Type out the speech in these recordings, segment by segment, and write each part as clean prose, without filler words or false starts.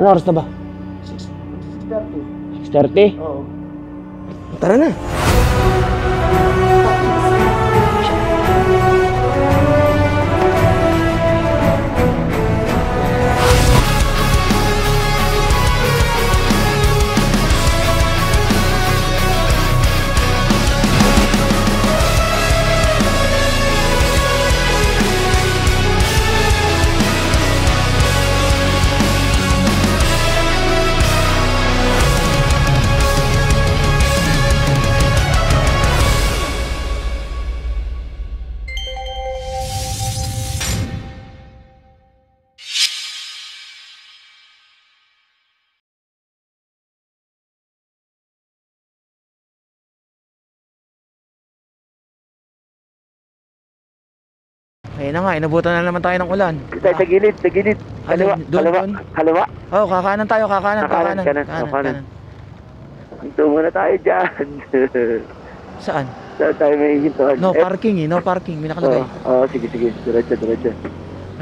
Ano oras na ba? 6:30. 6:30? Oo. Tara na. Ayun na nga, inabutan na naman tayo ng ulan. Tayo sa gilid, sa gilid. Kaliwa, kaliwa, kaliwa. Oh, kakanan tayo, kakanan. Kanan. Tungo na tayo dyan. Saan? Saan tayo may hintuan? No parking no parking, may nakalagay. Oo, sige, diretso.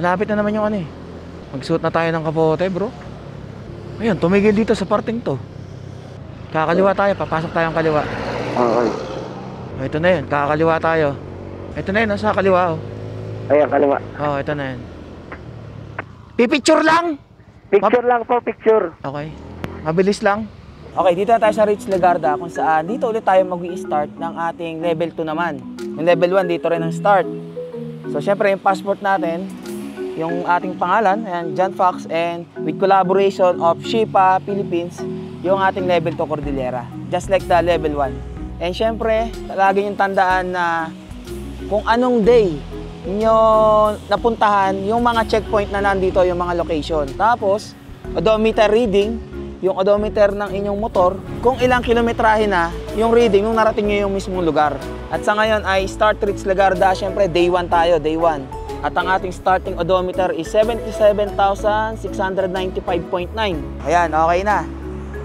Malapit na naman yung ano eh. Magsuot na tayo ng kapote, bro. Ayun, tumigil dito sa parting to. Kakaliwa tayo, papasok tayong kaliwa. Okay. Oh, ito na yun, kakaliwa tayo. Ito na yun, nasa kaliwa oh. Ayan, kaliwa. Oh, ito na yun. Pipicture lang! Picture lang po, picture. Okay, mabilis lang. Okay, dito na tayo sa Ritz Legarda kung saan dito ulit tayo mag-i-start ng ating level 2 naman. Yung level 1 dito rin ang start. So syempre yung passport natin, yung ating pangalan, ayan, John Fox, and with collaboration of Shipa Philippines, yung ating level 2 Cordillera. Just like the level 1. And syempre, lagi yung tandaan na kung anong day nyo napuntahan, yung mga checkpoint na nandito, yung mga location. Tapos, odometer reading, yung odometer ng inyong motor, kung ilang kilometrahe na yung reading nung narating nyo yung mismong lugar. At sa ngayon ay start Ritz Legarda, syempre day 1 tayo, day 1. At ang ating starting odometer is 77,695.9. Ayan, okay na.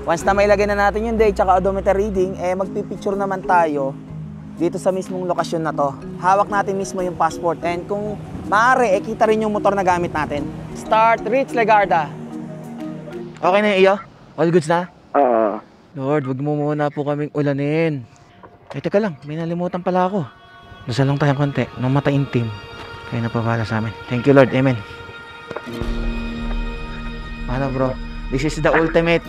Once na mailagay na natin yung day tsaka odometer reading, magpipicture naman tayo dito sa mismong lokasyon na to. Hawak natin mismo yung passport. And kung maaari, kita rin yung motor na gamit natin. Start Ritz Legarda. Okay na yung iyo? All goods na? Oo. Lord, wag mo muna po kaming ulanin. Teka lang, may nalimutan pala ako. Dasal lang tayong konti, nang mataintim. Kaya napabala sa amin. Thank you Lord, amen. Ano bro? This is the ultimate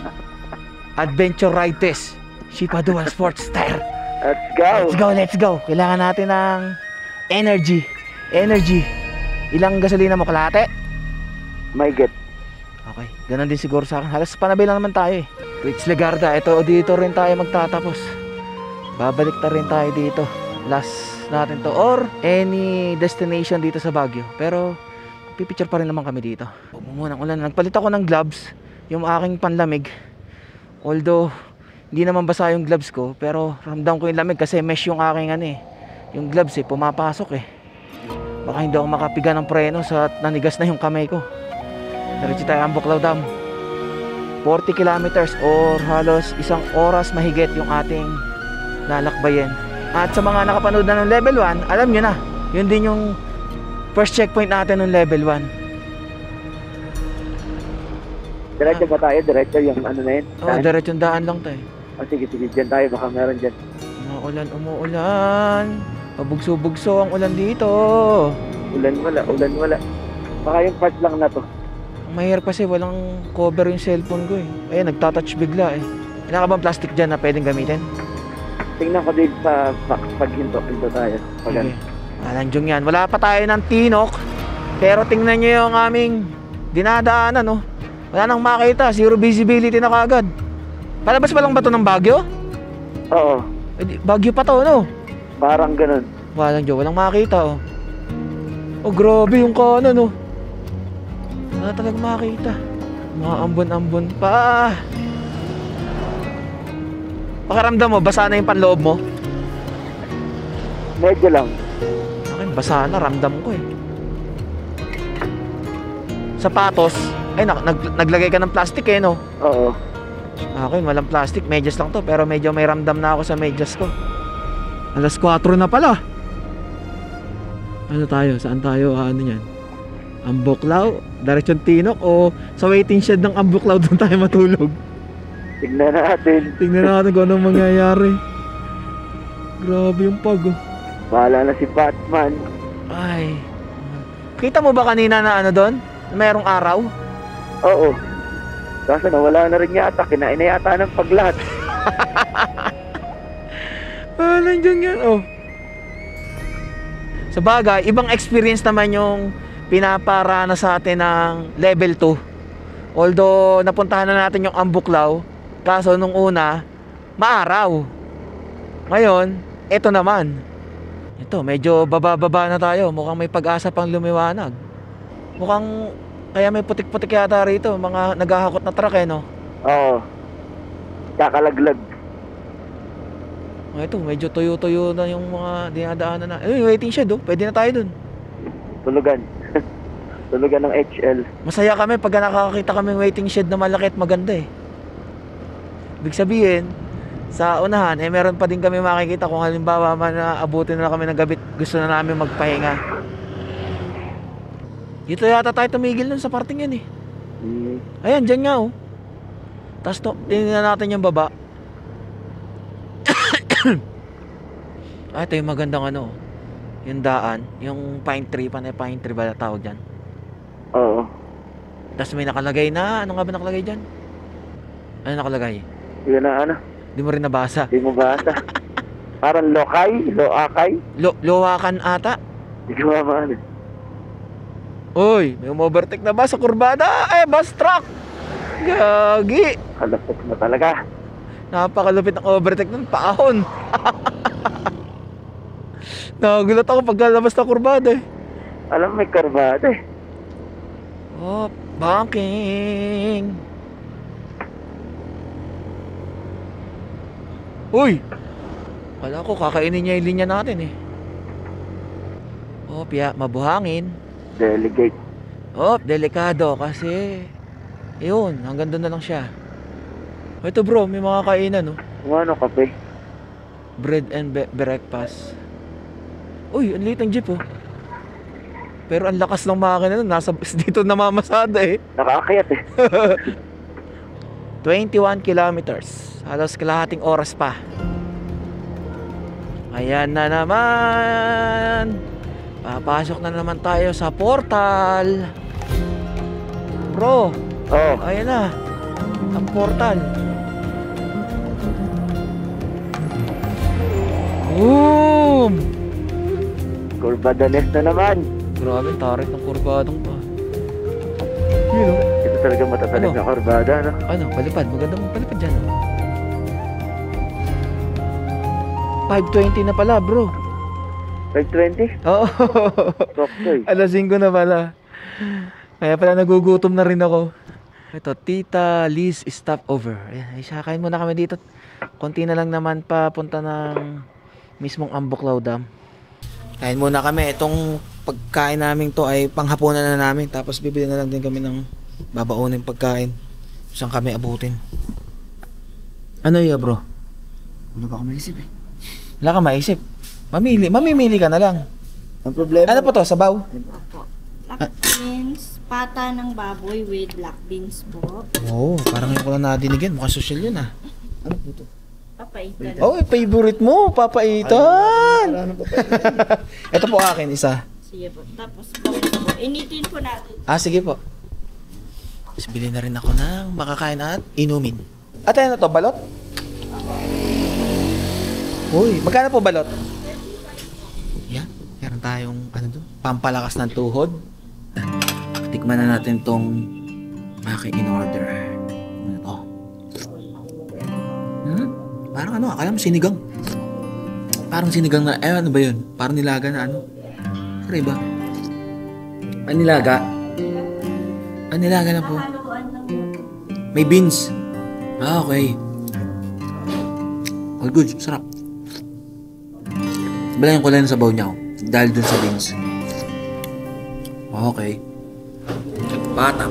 adventure ride test. Shipa Dual Sports Tire. Let's go. Kailangan natin ng energy. Ilang gasolina mo, kalahati? May get. Okay, ganun din siguro sa akin. Halos panabi lang naman tayo eh. Ritz Legarda, ito dito rin tayo magtatapos. Babalik na rin tayo dito. Last natin to or any destination dito sa Baguio. Pero pipicture pa rin naman kami dito. Munang ulan. Nagpalit ako ng gloves, yung aking panlamig. Although hindi naman basa yung gloves ko, pero ramdam ko yung lamig kasi mesh yung aking yung gloves pumapasok baka hindi ako makapiga ng preno sa nanigas na yung kamay ko. Diretso tayo ang Buklaw Dam. 40 kilometers or halos 1 oras mahigit yung ating lalakbayin. At sa mga nakapanood na ng level 1, alam nyo na, yun din yung first checkpoint natin ng level 1. Diretso ba tayo? Diretso yung ano na yun? Oo, diretso yung daan lang tayo. Sige, dyan tayo. Baka meron dyan. Umuulan. Pabugso-bugso ang ulan dito. Ulan wala. Baka yung part lang na to. Ang mahirap kasi walang cover yung cellphone ko Ayun, nagtatouch bigla Wala ka bang plastic dyan na pwedeng gamitin? Tingnan ko din sa paghinto tayo. Okay. Alandyong yan. Wala pa tayo ng tinok. Pero tingnan nyo yung aming dinadaanan Wala nang makita. Zero visibility na kagad. Palabas pa lang ba ito ng Baguio? Oo. Baguio pa to, Parang ganun. Walang makita, Oh, grabe yung kanan, Wala talagang makita. Mga ambon-ambon pa. Pakiramdam mo, basa na yung panloob mo? Medyo lang. Akin, basa na, ramdam ko Sapatos, naglagay ka ng plastic Oo. Akin, walang plastic, medyas lang to. Pero medyo may ramdam na ako sa medyas ko. Alas 4 na pala. Ano tayo? Saan tayo? Ano yan? Ambuklaw, Diretsyon Tinok o sa waiting shed ng Ambuklaw doon tayo matulog? Tignan natin. Tingnan natin kung anong mangyayari. Grabe yung pag oh. Bahala na si Batman. Ay. Kita mo ba kanina na ano doon? Merong araw? Oo. Kaso nawala na rin yata. Kinain na yata ng paglahat. Nandiyan yan oh. Sa bagay, ibang experience naman yung pinaparana sa atin ng level 2. Although napuntahan na natin yung Ambuklaw, kaso nung una maaraw. Ngayon, eto naman. Ito, medyo baba-baba na tayo. Mukhang may pag-asa pang lumiwanag. Mukhang kaya may putik-putik yata rito. Mga naghahakot na truck no? Oo. Kakalaglag. Ito, medyo tuyo-tuyo na yung mga dinadaanan na. Waiting shed oh. Pwede na tayo dun. Tulugan. Tulugan ng HL. Masaya kami pag nakakakita kami waiting shed na malaki at maganda eh. Ibig sabihin, sa unahan, meron pa din kami makikita kung halimbawa man na abutin na kami ng gabi, gusto na namin magpahinga. Dito yata tayo tumigil nun sa parting yan eh. Ayan, dyan nga oh. Tapos tingnan natin yung baba. Ito yung magandang ano, yung daan, yung pine tree, panay pine tree ba tawag dyan? Oo. Tapos may nakalagay na, ano nga ba nakalagay dyan? Ano nakalagay? Yun na ano. Di mo rin nabasa. Di mo basa. Parang lokay, loakay. Lowakan ata. Di ko mamaan. Uy, may overtake na ba sa kurbada? Bus truck! Gagi! Kalapit na talaga. Napakalupit ng overtake nun, paahon. Nagulat ako pagkalabas ng kurbada eh. Alam may kurbada eh. Oh, banking. Uy! Wala ko, kakainin niya yung linya natin eh. Oh, mabuhangin. Delegate. Oh, delikado kasi yun, hanggang doon na lang siya. Ito bro, may mga kainan no. Ano, kape? Bread and breakfast. Uy, ang liit ng jeep oh. Pero ang lakas ng makina nun, nasa dito namamasada eh. Nakaakyat eh. 21 kilometers. Halos kalahating oras pa. Ayan na naman. Papasok na naman tayo sa portal. Bro. Oo. Ayan na. Ang portal. Boom! Kurbadanes na naman. Grabe, tarik ng kurbadong pa. Yun oh. Ito talaga matatanig Ano? na kurbada, no? Ano, palipad. Magandang palipad dyan oh. 5:20 na pala bro. 5:20? Oo. Soksoy. Alas 5 na pala. Kaya pala nagugutom na rin ako. Ito, Tita Liz stopover. Ayan, isakain muna kami dito. Konti na lang naman papunta ng mismong Ambuklaw Dam. Kain muna kami. Itong pagkain namin to ay panghapunan na namin. Tapos bibili na lang din kami ng babauning pagkain. Saan kami abutin. Ano yun bro? Ano ba ako maisip eh? Wala ka maisip. Mamimili ka na lang. Ang problema. Ano po to? Sabaw? Opo. Black beans, pata ng baboy with black beans po. Oo, parang yung ko lang nadinig yan. Mukhang social yun ah. Ano po ito? Papaitan. Oh, favorite mo, papaitan. Ano pa pa? Ito po akin, isa. Sige po. Tapos bawang po. Initin po natin. Sige po. Tapos bili na rin ako ng makakain at inumin. At ano to, balot? Uy, magkano po balot? Yan, meron tayong ano to, pampalakas ng tuhod. Tikman na natin tong aking in-order. Ano to? Parang ano, akala mo sinigang. Parang sinigang na, ano ba yun? Parang nilaga na ano? Ano ba? Nilaga? Nilaga na po. Haluan lang po. May beans. Okay. All good, sarap. Balayan ko lang sa sabaw niya ako. Dahil dun sa beans. Okay. Pata.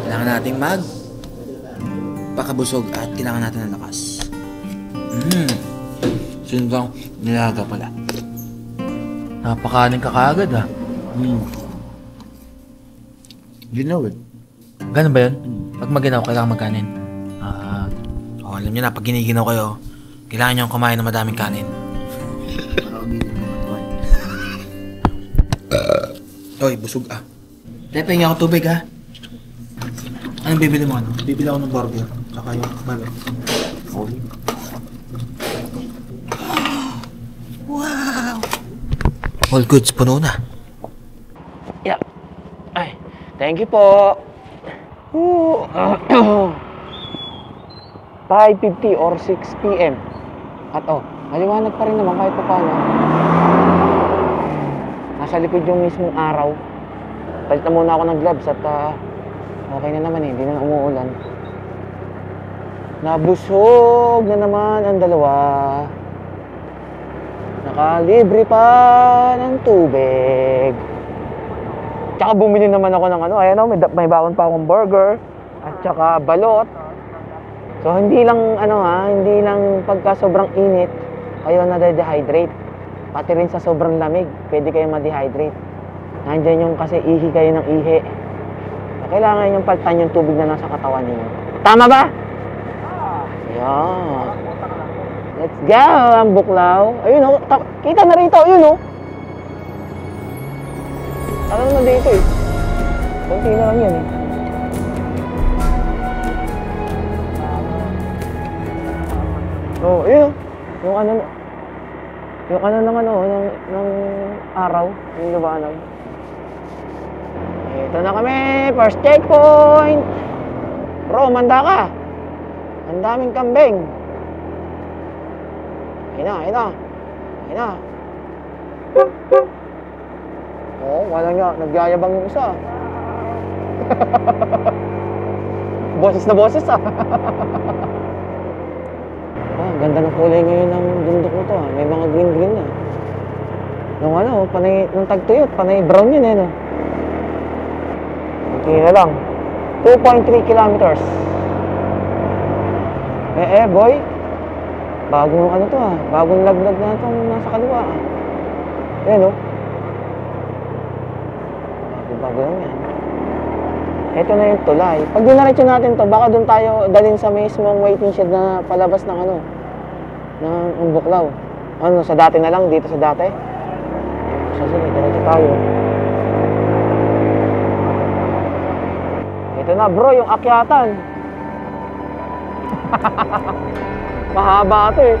Kailangan nating pakabusog at kailangan natin ng lakas. Sinigang nilaga pala. Napakanin ka kaagad ah. Ginaw eh. Ganun ba yun? Pag maginaw, kailangan magkanin. Alam niyo na, pag giniginaw kayo, kailangan nyo kumain ng madaming kanin. Hoy, busog ah. Tepe, hingi ako tubig ah. Anong bibili mo ano? Bibili ako ng burger. Tsaka yung balo. Okay. Wow! All goods, puno na. Yeah. Ay, thank you po. 5:50 or 6 p.m. At maliwanag pa rin naman kahit pa paano. Nasa likod yung mismong araw. Palit na muna ako ng gloves at okay na naman hindi na umuulan. Nabusog na naman ang dalawa. Nakalibre pa ng tubig. Tsaka bumili naman ako ng may baon pa akong burger at tsaka balot. So hindi lang hindi lang pagka sobrang init kayo na-dehydrate. Pati rin sa sobrang lamig, pwede kayo ma-dehydrate. Nandiyan yung kasi ihi kayo ng ihi. So, kailangan yung palitan yung tubig na nasa katawan niyo. Tama ba? Ayan. Let's go, ang buklaw. Ayun kita na rito, ayun Ano naman dito eh. Kunti na lang yan eh. Ayun yung ng araw, yung liwanag. Ito na kami, first checkpoint. Bro, manda ka. Ang daming kambing. Ayun na. Wala nga, nagyayabang yung isa. Boses na boses ah. Ganda ng kulay ngayon ng bundok na to ah. May mga green na. Nung tagtuyot, panay brown yun no? Okay na lang. 2.3 kilometers. Boy. Bagong bagong laglag na itong nasa kaliwa ah. Bago lang yan. Ito na yung tulay. Pag dinaretso natin to, baka doon tayo dalhin sa mismong waiting shed na palabas ng ng Buklaw. Sa dati na lang, dito sa dati. So, sige, diretso tayo. Ito na bro, yung akyatan. Mahaba ito eh.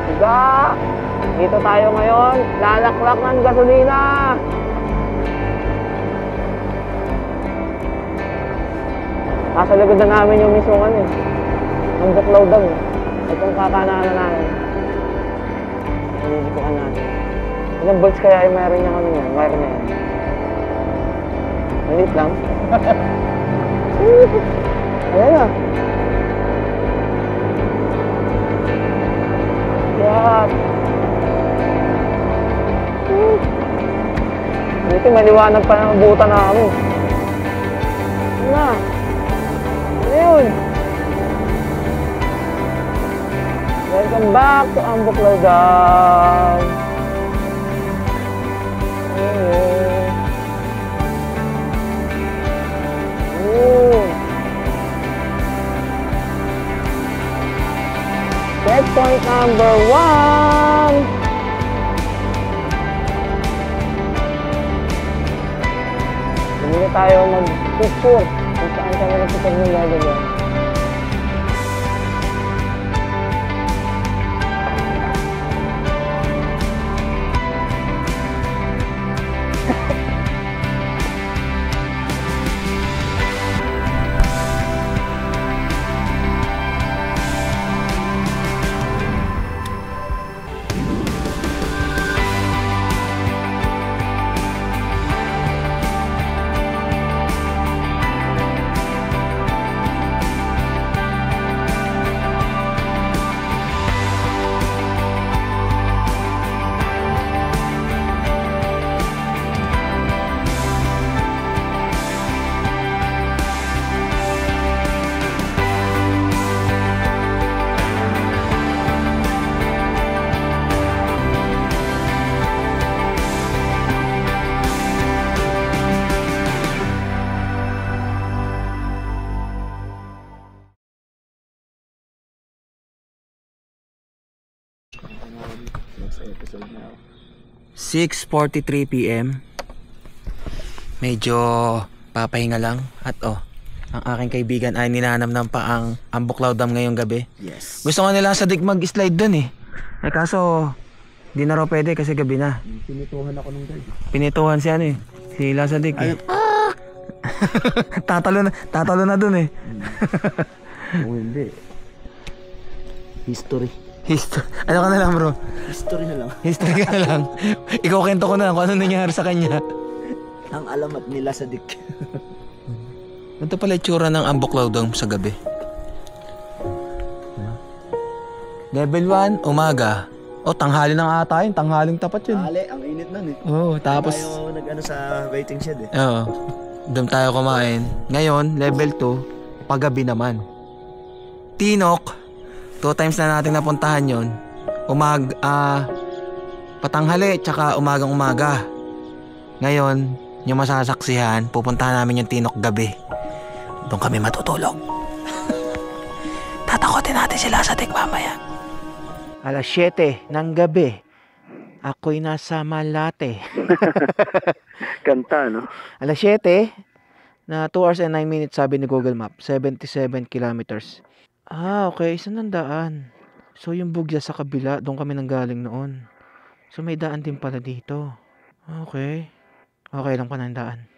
Diba? Dito tayo ngayon, lalaklak ng gasolina. Nasa likod na namin yung mismo ang Buklaw Dam. Itong kakanaan na namin. Nililikuhan natin. Ilang volts kaya ay mayroon yung yan? Wire na yan. Malit lang. Ayan na. Yan. Dito maliwanag pa ng buta namin. Ano na? Ano yun? Welcome back to ang Buklaw Dam. Checkpoint number 1. Hindi tayo mag-picture kung saan kami nagpipag ng gagawin. Next episode na ako. 6:43 PM. Medyo papahinga lang. At ang aking kaibigan ay ninanamnam pa ang Buklaw Dam ngayong gabi. Yes. Gusto nga nila sa mag slide dun eh. Kaso di na raw pwede kasi gabi na. Pinituhan ako nung guard. Pinituhan si ano eh, si Lasadik eh. tatalo na dun eh. Kung hindi. History. Ano ka na lang bro? History na lang. History ka na lang. Ikaw kwento ko na kung ano nangyari sa kanya. Ang alamat nila sa dik. Ito pala itsura ng Buklaw Dam sa gabi. Level 1, umaga. Tanghali ng ata yun. Tanghaling tapat yun. Ale, ang init nun eh. Tapos Tayo nag-ano sa waiting shed eh. doon tayo kumain. Ngayon, level 2, paggabi naman. Tinok, 2 times na natin napuntahan yon. Patanghali, tsaka umagang umaga. Ngayon, yung masasaksihan, pupuntahan namin yung Tinok gabi. Doon kami matutulog. Tatakotin natin sila sa mamaya. Alas 7 ng gabi, ako'y nasa Malate. Kanta, no? Alas 7 na 2 hours and 9 minutes sabi ni Google Map, 77 kilometers. Okay, saan ang daan? So yung Bugya sa kabila, doon kami nanggaling noon. So may daan din pala dito. Okay. Okay lang pa ng daan.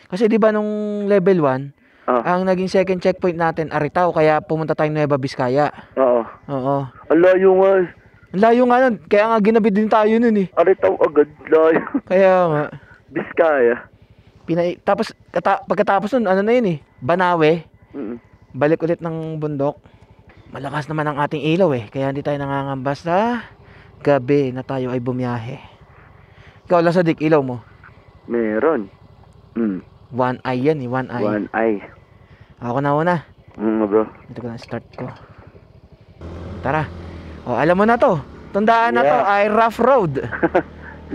Kasi di ba nung level 1, ang naging second checkpoint natin Aritaw, kaya pumunta tayong Nueva Vizcaya. Oo. Ang layo nga. Ang layo nga nun, kaya nga ginabi din tayo nun eh. Aritaw agad, layo. Kaya nga. Vizcaya. Tapos pagkatapos nun, ano na yun eh, Banawe. Balik ulit ng bundok. Malakas naman ang ating ilaw eh, kaya hindi tayo nangangamba sa gabi na tayo ay bumiyahe. Ikaw, Lasadik, ilaw mo? Meron. One eye yan eh, one eye. One eye. Ako na una. Bro. Ito ko na start ko. Tara. Alam mo na to. Tandaan na to ay rough road.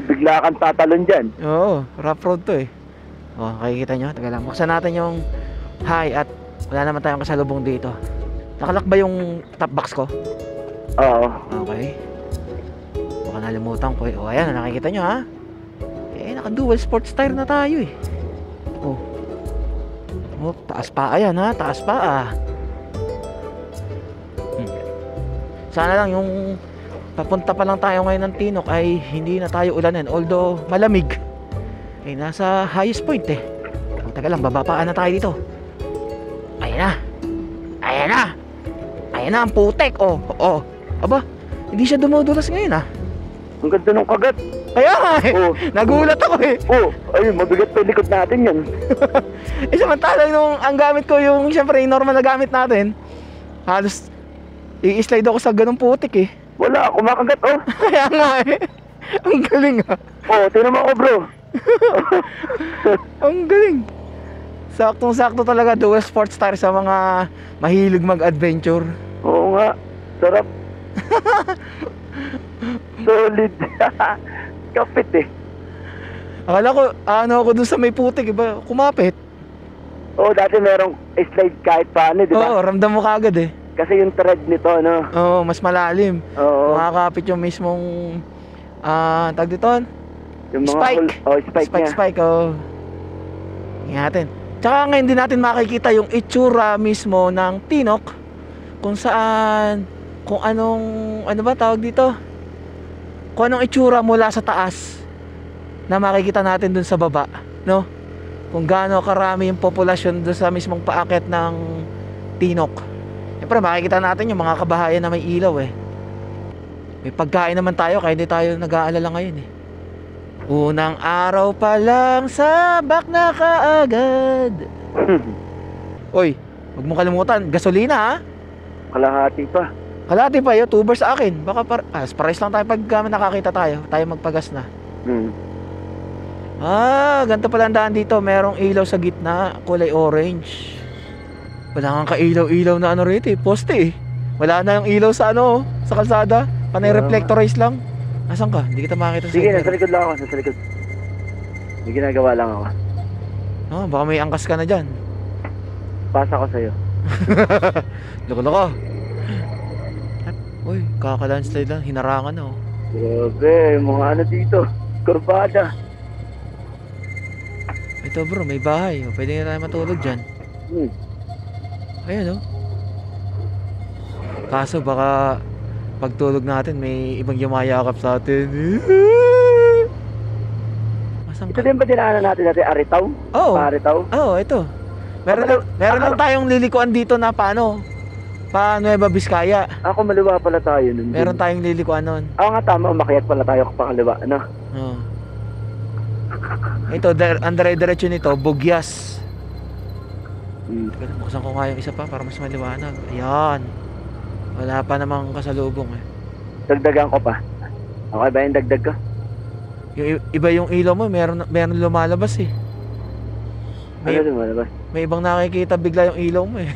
Bigla kang tatalon dyan. Oo, rough road to eh. Makikita nyo. Taga lang. Buksan natin yung high at wala naman tayong kasalubong dito. Nakalak ba yung top box ko? Oo. Okay. Baka nalimutan ko eh. Ayan, nakikita nyo ha. Naka dual sports tire na tayo eh. Taas pa yan ha. Taas pa Sana lang yung papunta pa lang tayo ngayon ng Tinok ay hindi na tayo ulanin. Although malamig. Nasa highest point eh. Taga lang, babapaan na tayo dito. Ayan na ang putek. Aba, hindi siya dumudulas ngayon Ang ganda ng kagat. Kaya nga nagulat ako eh. Ayun, mabigat pa yung likod natin yan. Samantalang nung ang gamit ko yung siyempre yung normal na gamit natin, halos i-slide ako sa ganung putik eh. Wala, kumakagat Kaya nga eh. Ang galing tinan mo ako bro. Ang galing. Saktong-sakto talaga dual sports tire sa mga mahilig mag-adventure. Oo nga, sarap. Solid. Kapit eh. Akala ko, ako dun sa may putik, iba, kumapit. Dati merong slide kahit paano, di ba? Ramdam mo kagad eh. Kasi yung thread nito, mas malalim. Makakapit yung mismong, tag dito, yung mga spike. Spike. Ingatin. Tsaka ngayon din natin makikita yung itsura mismo ng Tinok, kung saan, kung anong, ano ba tawag dito? Kung anong itsura mula sa taas na makikita natin dun sa baba, no? Kung gaano karami yung populasyon dun sa mismong paakyat ng Tinok. Siyempre makikita natin yung mga kabahayan na may ilaw eh. May pagkain naman tayo kaya hindi tayo nag-aalala ngayon eh. Unang araw pa lang sabak na kaagad. Oy, huwag mo kalimutan, gasolina ha? Kalahati pa. Kalahati pa yun, 2 bars sa akin. Baka price lang tayo pag nakakita tayo magpagas na. Ganito pala ang daan dito. Merong ilaw sa gitna, kulay orange. Wala kang kailaw-ilaw na ano rito eh, poste eh. Wala na yung ilaw sa sa kalsada. Panay reflectorize lang. Asan ka? Hindi kita makakita sa Sige, nasa likod lang ako, nasa likod. May ginagawa lang ako. Baka may angkas ka na dyan. Pasa ko sa'yo. Loko-loko. Uy, kaka-landslide lang. Hinarangan na, oh. Grabe, mga ano dito. Kurbada. Ito bro, may bahay. O, pwede na tayo matulog dyan. Ayan, oh. Kaso baka pagtulog natin may ibang yumayakap sa atin. Asan Ito ka? din ba dinaanan natin natin Aritaw? Oo. Aritaw? Oo, ito. Meron lang tayong lilikuan dito na paano? Pa Nueva Vizcaya. Ako maliwa pala tayo nun. Meron tayong lilikuan nun. Oo nga tama, umakyat pala tayo kapag kaliwa, ano? Oo. Ito, ang dire-diretso nito, Bugyas. Teka lang, buksan ko nga yung isa pa para mas maliwanag. Ayan. Wala pa namang kasalubong eh. Dagdagan ko pa. Okay ba yung dagdag ko? Yung iba yung ilaw mo, meron lumalabas eh. May, Ano lumalabas? may ibang nakikita bigla yung ilaw mo eh.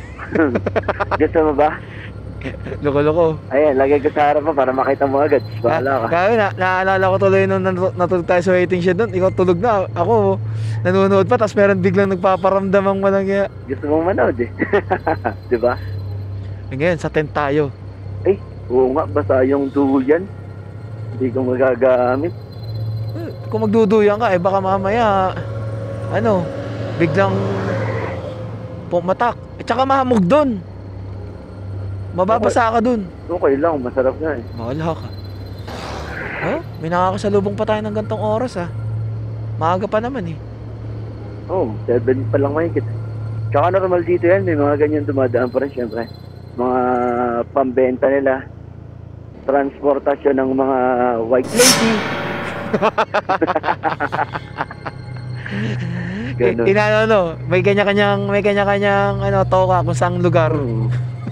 Gusto mo ba? Loko-loko. Ayan, lagay ko sa harap mo para makita mo agad. Bahala ka. Kaya naalala ko tuloy nung natulog tayo sa waiting shed doon. Ikaw tulog na. Ako, nanonood pa. Tapos meron biglang nagpaparamdam ang malangya. Gusto mong manood eh. Diba? Ngayon, sa tent tayo. Eh, oo nga, basta yung duyan. Hindi ko magagamit. Kung magduduyan ka, eh baka mamaya, biglang pumatak. At saka mahamog doon. Mababasa ka doon. Okay lang, masarap nga eh. Bahala ka. Oh, may nakakasalubong pa tayo ng gantong oras ah. Maaga pa naman eh. Oo, 7 pa lang mahigit. Tsaka normal dito yan, may mga ganyan dumadaan pa rin syempre. Mga pambenta nila. Transportasyon ng mga white lady. Ganun. May kanya-kanyang toka kung saang lugar.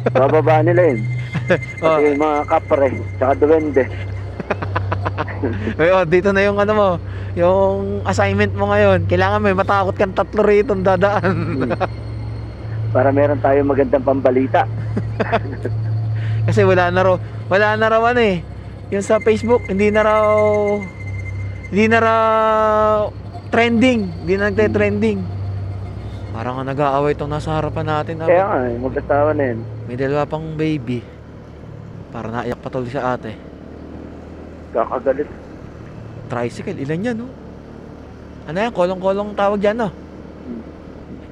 Bababa nila yun. Oh. Pati yung mga kapre, tsaka duwende. Dito na yung mo, yung assignment mo ngayon. Kailangan may matakot kang 3 rito dadaan. Para meron tayong magandang pambalita. Kasi wala na raw yung sa Facebook, hindi na raw trending, hindi na nagte-trending. Parang nga nag-aaway itong nasa harapan natin. Kaya nga, mag-asawa na yun. May dalawa pang baby. Para naiyak pa tuloy sa ate. Kakagalit. Tricycle, ilan yan, no? Ano yan, kolong-kolong tawag dyan, no?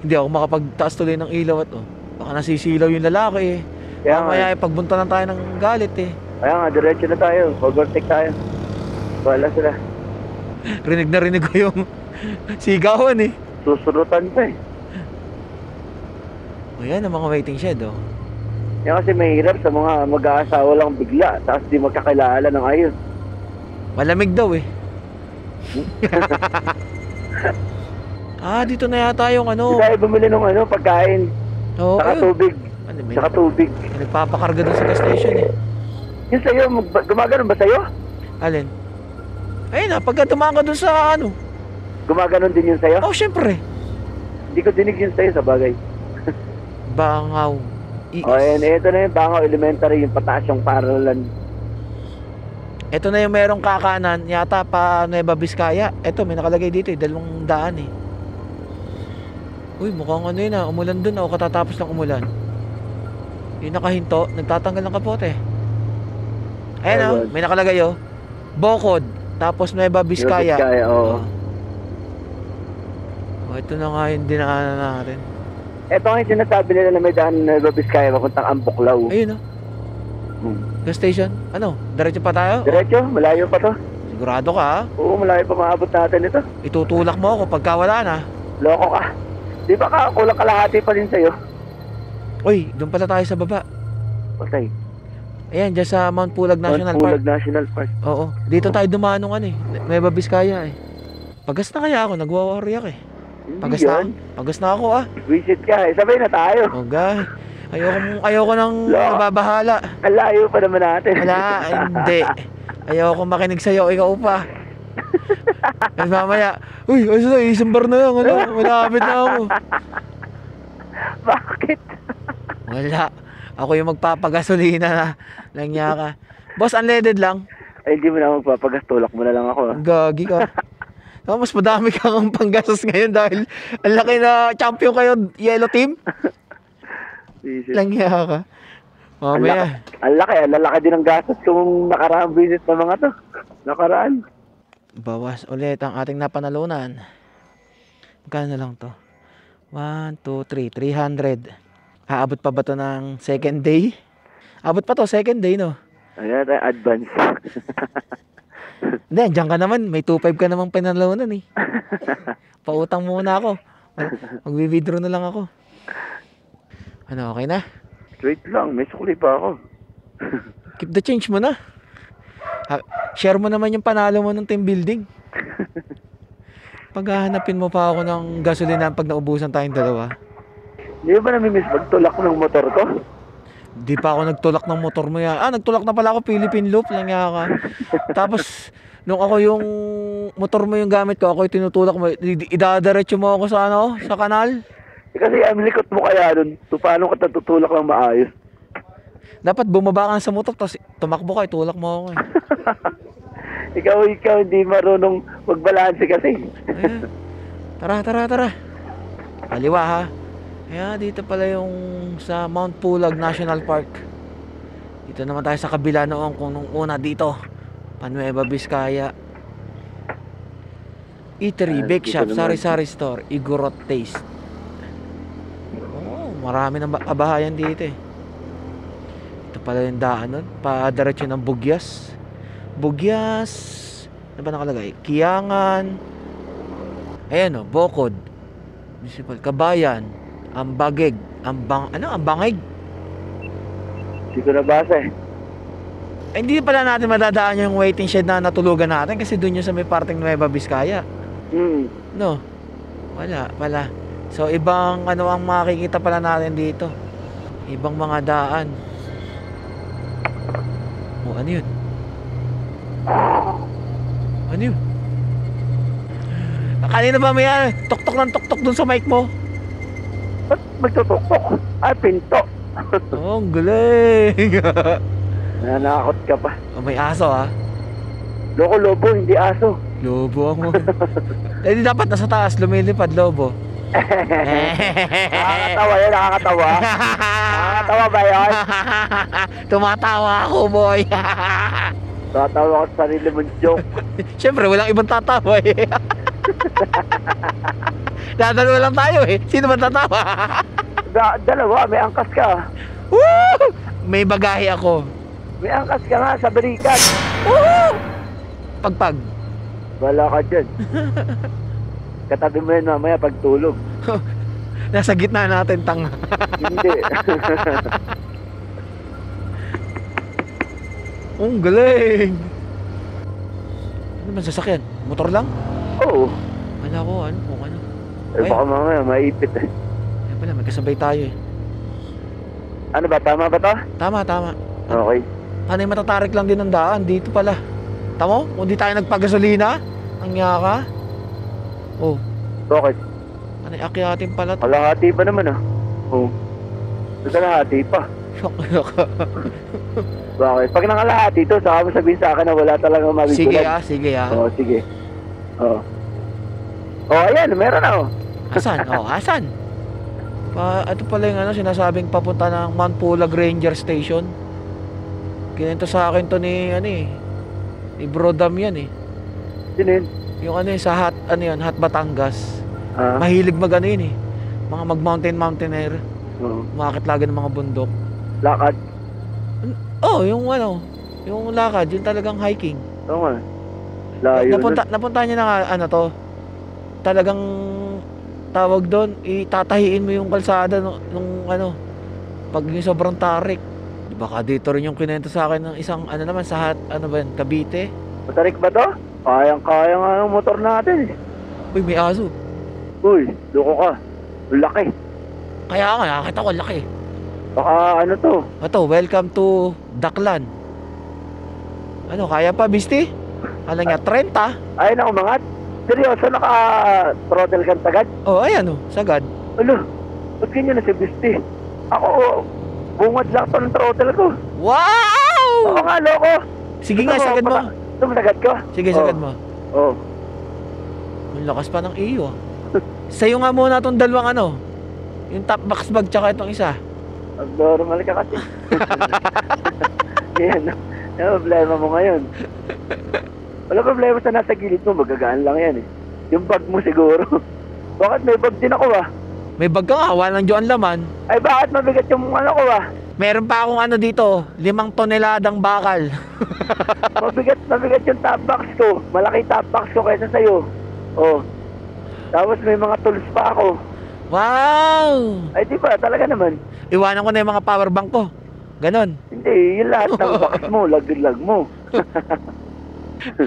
Hindi ako makapagtaas tuloy ng ilaw at baka nasisilaw yung lalaki eh. Kaya Mamaya pagbunta na tayo ng galit eh. Kaya nga, diretso na tayo. Overtake tayo. Wala sila. Rinig na rinig ko yung sigawan eh. Susurutan pa eh. O yan ang mga waiting shed oh. Yan kasi mahirap sa mga mag-aasawa lang bigla. Tapos di magkakilala ng ayos. Malamig daw eh. Dito na yata yung Di tayo bumili ng pagkain. Oo, Saka ayun. tubig. Saka tubig. May nagpapakarga doon sa gas station eh. Yung sa'yo, gumagano ba sa'yo? Alin? Ayun na, pagka dumaan ka doon sa Gumaganon din yun sa'yo? Oh, syempre. Hindi ko dinig yun sa'yo sa bagay. Bangaw. O yan, ito na yung Bangaw Elementary, yung pataas yung paralan. Ito na yung merong kakanan, yata pa Nueva Vizcaya. Ito, may nakalagay dito 2 daan eh. Uy, mukhang yun umulan dun o katatapos lang umulan. Yung nakahinto, nagtatanggal ng kapote. Ayan may nakalagay Bokod, tapos Nueva Vizcaya. Oo. Ito na nga yung dinaanan natin. Ito nga yung sinasabi nila na may daan na Nueva Vizcaya papuntang Ambuklaw. Ayun gas station. Diretso pa tayo? Diretso, malayo pa to. Sigurado ka ha? Oo, malayo pa maabot natin ito. Itutulak mo ako pagka wala na. Loko ka. Di ba kulang kalahati pa rin sa'yo? Uy, doon pala tayo sa baba. Okay. Ayan, dyan sa Mount Pulag National Mount Pulag Park. National Park. Oo, dito tayo dumaan nung Nueva Vizcaya eh. Pagas na kaya ako, nagwa-worry ako eh. Hindi yun. Pagas na ako Visit ka eh. Sabay na tayo. Okay. Ayoko nang nababahala. Ang layo pa naman natin. Wala, hindi. Ayoko makinig sa'yo, ikaw pa. At mamaya, uy, isang bar na lang, malapit na ako. Bakit? Wala. Ako yung magpapagasolina na lang niya ka. Boss, unleaded lang. Ay, hindi mo na magpapagas. Tulak mo na lang ako. Gagi ka. Mas madami kang panggastos ngayon dahil ang laki na champion kayo, yellow team. Lang niya ka. Mamaya. Ang lalaki din ang gastos kung nakaraang visit ng mga to. Nakaraan. Bawas ulit ang ating napanalunan. Magkano na lang to? 1, 2, 3, 300. Aabot pa ba to ng second day? Abot pa to, second day, no? Ayan tayo, advance. Hindi, andyan ka naman. May 2.5 ka namang pinalunan eh. Pautang muna ako. Mag-withdraw na lang ako. Ano, okay na? Wait lang, may sukli pa ako. Keep the change mo na. Share mo naman yung panalo mo ng team building. Paghahanapin mo pa ako ng gasolina pag naubusan tayong dalawa. Hindi ba namimiss magtulak ng motor ko? Di pa ako nagtulak ng motor mo yan. Nagtulak na pala ako, Philippine Loop lang nga ka. Tapos, nung ako yung motor mo yung gamit ko, ako yung tinutulak mo, idadiretso mo ako sa sa kanal. Kasi ang likot mo kaya dun, paano ka natutulak ng maayos? Dapat bumaba ka sa motor, tapos tumakbo ka, itulak mo ako eh. ikaw hindi marunong magbalanse kasi. Ayan. Tara. Kaliwa ha. Ayan, dito pala yung sa Mount Pulag National Park. Dito naman tayo sa kabila noong kung nung una dito. Nueva Vizcaya. Eatery, Bake Shop, Sari-Sari Store, Igorot Taste. Oh, marami ng kabahayan dito eh. Ito pala yung daan nun. Padiretso ng Bugyas. Ano ba nakalagay? Kiangan. Ayan o, Bokod. Municipal, Kabayan. Ambageg. Ambangeg. Hindi ko nabasa eh. Hindi pala natin madadaan yung waiting shed na natulugan natin kasi doon yung sa may parting Nueva Vizcaya. No? Wala pala. So ibang ang makikita pala natin dito. Ibang mga daan. Ano yun? Ano yun? Kanina ba may tok-tok ng tok-tok dun sa mic mo? Ba't magtutok-tok? Pinto. Oh, ang galing. Nanakot ka pa. May aso ha? Loko-lobo, hindi aso. Lobo ako. Hindi dapat nasa taas, lumilipad lobo. Nakakatawa yun, nakakatawa. Nakakatawa ba yun? Tumatawa ako, boy. Tatawa ko sa sarili mong joke. Siyempre, walang ibang tatawa eh. Dadalawa lang tayo eh. Sino ba tatawa? Dalawa, may angkas ka. Woo! May bagahe ako. May angkas ka nga sa balikat. Woo! Pagpag. Wala ka dyan. Katabi mo yun mamaya pagtulog. Nasa gitna natin, tanga. Hindi. Ang galing. Ano ba sasakyan? Motor lang? Oo. Wala ko, kung ano. Baka mamaya maipit eh. Ay pala, magkasabay tayo eh. Ano ba? Tama ba to? Tama. Okay. Panay matatarik lang din ang daan. Dito pala. Tamo? Kung di tayo nagpagasolina, ang ka. Oh. Bakit? Panay akyatin pala to. Kalahati pa naman ah. Oo. Kalahati pa. Bakit? Pag nangalahati ito, saka mo sabihin sa akin na wala talagang mabigulan. Sige ah. Oo, sige. Oo. Oh, ayan, meron na oh. Asan? Asan? Ito pala yung sinasabing papunta ng Mount Pulag Ranger Station. Kinento sa akin to ni Bro Dam yan eh. Sino yun? Yung sa Hot Batangas. Mahilig yun eh. Mga mountaineer. Oo. Umakit lagi ng mga bundok. Lakad. Yung lakad, yung talagang hiking. Oo nga. Layo Napunta niya na to. Talagang tawag doon, itatahiin mo yung kalsada nung pag yung sobrang tarik. Di ba dito rin yung kinento sa akin ng isang naman sa Cavite. Matarik ba to? Kayang-kaya nga yung motor natin eh. Uy, may aso. Uy, loko ka. Laki. Kaya nga, nakakita ko laki. Baka to? Ito, welcome to Daklan. Kaya pa, Bisti? Alam nga, 30. Ayun ako mangat. Seryoso, naka-throttle kang sagad? Ayan sagad. Ba't ganyan na si Bisti? Ako, bungad lang to ng throttle ko. Wow! Oo nga, loko. Sige nga, sagad mo. Sagad ko? Sige, sagad mo. Oo. Ang lakas pa ng iyo. Sa'yo nga muna itong dalawang yung top box bag tsaka itong isa. Abnormal ka kasi. Yan. Ano problema mo ngayon? Wala problema sa nasa gilid mo. Magagaan lang yan eh. Yung bag mo siguro. Bakit may bag din ako ah? May bag ka nga, walang Joan laman. Ay bakit mabigat yung ano ko ah? Meron pa akong ano dito, 5 toneladang bakal. mabigat yung top box ko. Malaki top box ko kaysa sa'yo. Oh. Tapos may mga tools pa ako. Wow! Ay di ba, talaga naman. Iwanan ko na yung mga power bank ko. Ganon. Hindi, yung lahat ng box mo, lag mo.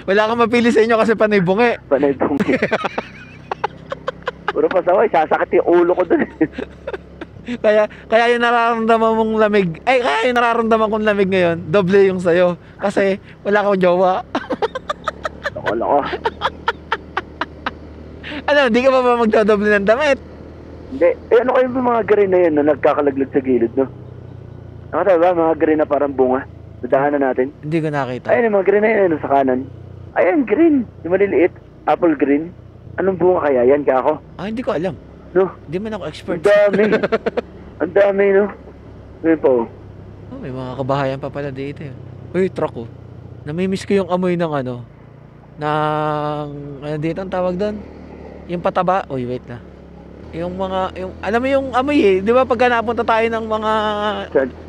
Wala kang mapili sa inyo kasi panay bungi. Panay bungi. Puro pasaway, sasakit yung ulo ko dun. Kaya yung nararamdaman mong lamig, kaya yung nararamdaman kong lamig ngayon, doble yung sayo. Kasi wala kang jowa. Loko. Ano, di ka ba magdodoble ng damit? Hindi. Ano kayo yung mga green na yun na nagkakalaglag sa gilid, no? Nakata ba, mga green na parang bunga? Dadahanan natin. Hindi ko nakita. Ayun, yung mga green na yun, sa kanan. Ayan, green. Yung maliliit. Apple green. Anong bunga kaya yan, kako? Hindi ko alam. No? Hindi man ako expert. Ang dami. Ang dami, no? Ngayon po. May mga kabahayan pa pala dito. Uy, truck oh. Namimiss ko yung amoy ng ano. Ano dito ang tawag doon? Yung pataba. Uy, wait na. Alam mo yung amoy eh. Di ba pagka napunta tayo ng mga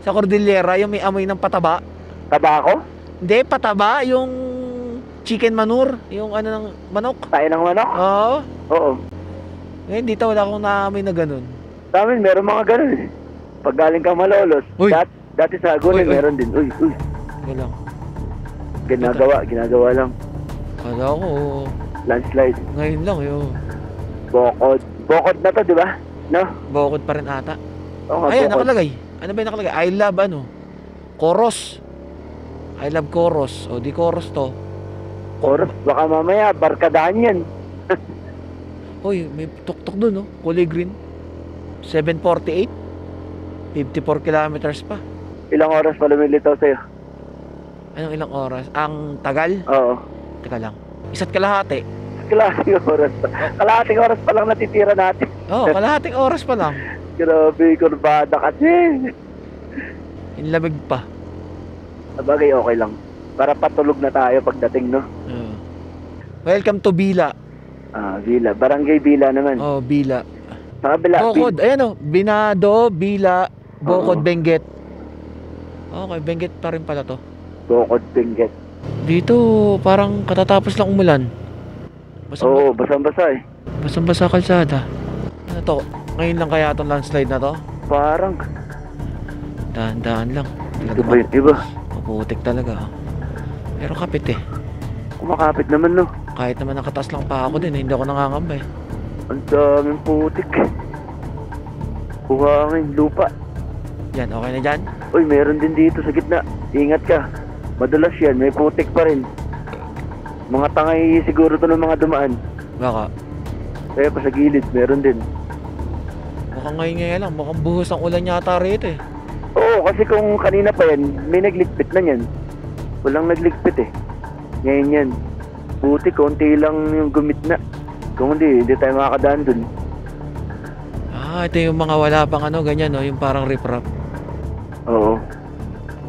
sa Cordillera, yung may amoy ng pataba? Tabako? Hindi, pataba. Yung chicken manure. Yung ano ng manok. Tayo ng manok? Oo. Oo. Ngayon dito wala akong naamoy na ganun. Sa amin, meron mga ganun eh. Pag galing kang Malolos, Uy. dati sa Agunin, Uy. meron din. Uy. Sige lang. Ginagawa lang. Kala ko, Landslide. ngayon lang yun. Bokod na to, di ba? No? Bukod pa rin ata. Oo nga, Ayan, bokod. nakalagay. Ano ba yung nakalagay? I love Coros. I love Coros. O, di Coros to. Oras, baka mamaya, barkadahan yan. Uy, may tuktok dun, no? Kulay green. 7:48. 54 kilometers pa. Ilang oras pa lumilitaw sa'yo? Anong ilang oras? Ang tagal? Oo. Teka lang. Isa't kalahati. Kalahating oras pa. Kalahating oras pa lang natitira natin. Oo, kalahating oras pa lang. Grabe, kurbada kasi. Yung lamig pa. Sabagay, okay lang. Para patulog na tayo pagdating, no? Oo. Welcome to Bila. Villa. Barangay Villa naman. Oh, Bila. Sa kabila. Bukod, ayan o. Binado, Bila, Bukod, Oo. Benguet. Okay, Benguet pa rin pala to. Bukod, Benguet. Dito, parang katatapos lang umulan. Oo, basang-basa eh. Basang-basa kalsada. Ano to? Ngayon lang kaya itong landslide na to? Parang. Dahan-dahan lang. Ito ba yun? Iba? Maputik talaga. Pero kapit eh. Kumakapit naman, no? Kahit naman nakataas lang pa ako din, hindi ako nangangamba eh. Ang daming putik. Buhangin, lupa. Yan, okay na dyan? Uy, meron din dito sa gitna. Ingat ka. Madalas yan, may putik pa rin. Mga tangay siguro to ng mga dumaan. Baka. Kaya pa sa gilid, meron din. Mukhang ngayon lang, mukhang buhos ang ulan yata rito eh. Oo, kasi kung kanina pa yan, may nagligpit na yan. Walang nagligpit eh. Ngayon yan. Buti, konti lang yung gumitna. Kung hindi tayo makakadaan dun. Ito yung mga wala pang ano, ganyan no, yung parang riprap. Oo.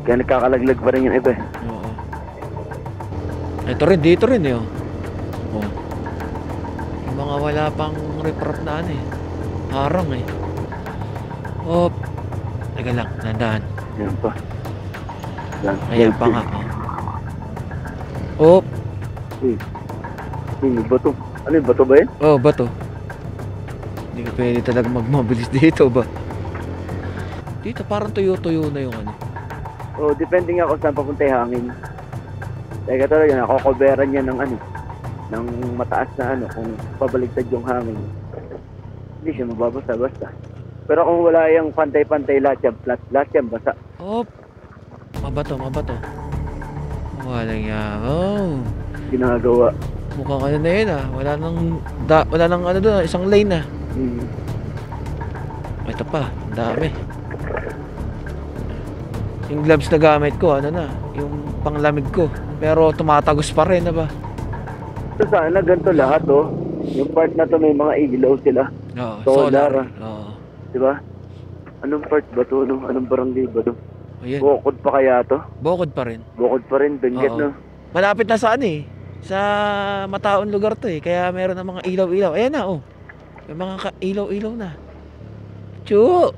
Kaya nagkakalaglag pa rin yung iba eh. Oo. Ito rin, dito rin eh. Oh. Yung mga wala pang riprap na ano eh. Harang eh. Oh. Teka lang, nandahan. Yan pa. Yan. Ayan pa nga. Oh. Yung bato. Ano yung bato ba yun? Oh, bato. Hindi ka pwede talaga magmabilis dito ba? Dito parang tuyo-tuyo na yung ano. Oo, depende nga kung saan papunta yung hangin. Teka talaga, nakokoberan niya ng ano, ng mataas na ano, kung pabaligtad yung hangin. Hindi siya mababasa-basta. Pero kung wala yung pantay-pantay lahat yan, lahat yan basa. Oh. Mabato. Walang yan. Oh. Ginagawa. Mukhang ano na yun ah. Wala nang ano doon, isang lane ah. Ito pa, ang dami. Yung gloves na gamit ko, ano na, yung panglamig ko. Pero tumatagos pa rin, ba? So sana ganito lahat oh. Yung part na to may mga ilaw sila. Oo, Solar. Oo. Di ba? Anong part ba to, no? Anong barangay ba to? Ayan. Bukod pa kaya to? Bukod pa rin. Bukod pa rin, Benguet, Oo. no? Malapit na sa ano eh. Sa mataon lugar to eh. Kaya meron ng mga ilaw-ilaw. Ayan na oh. May mga ilaw-ilaw na. Chu!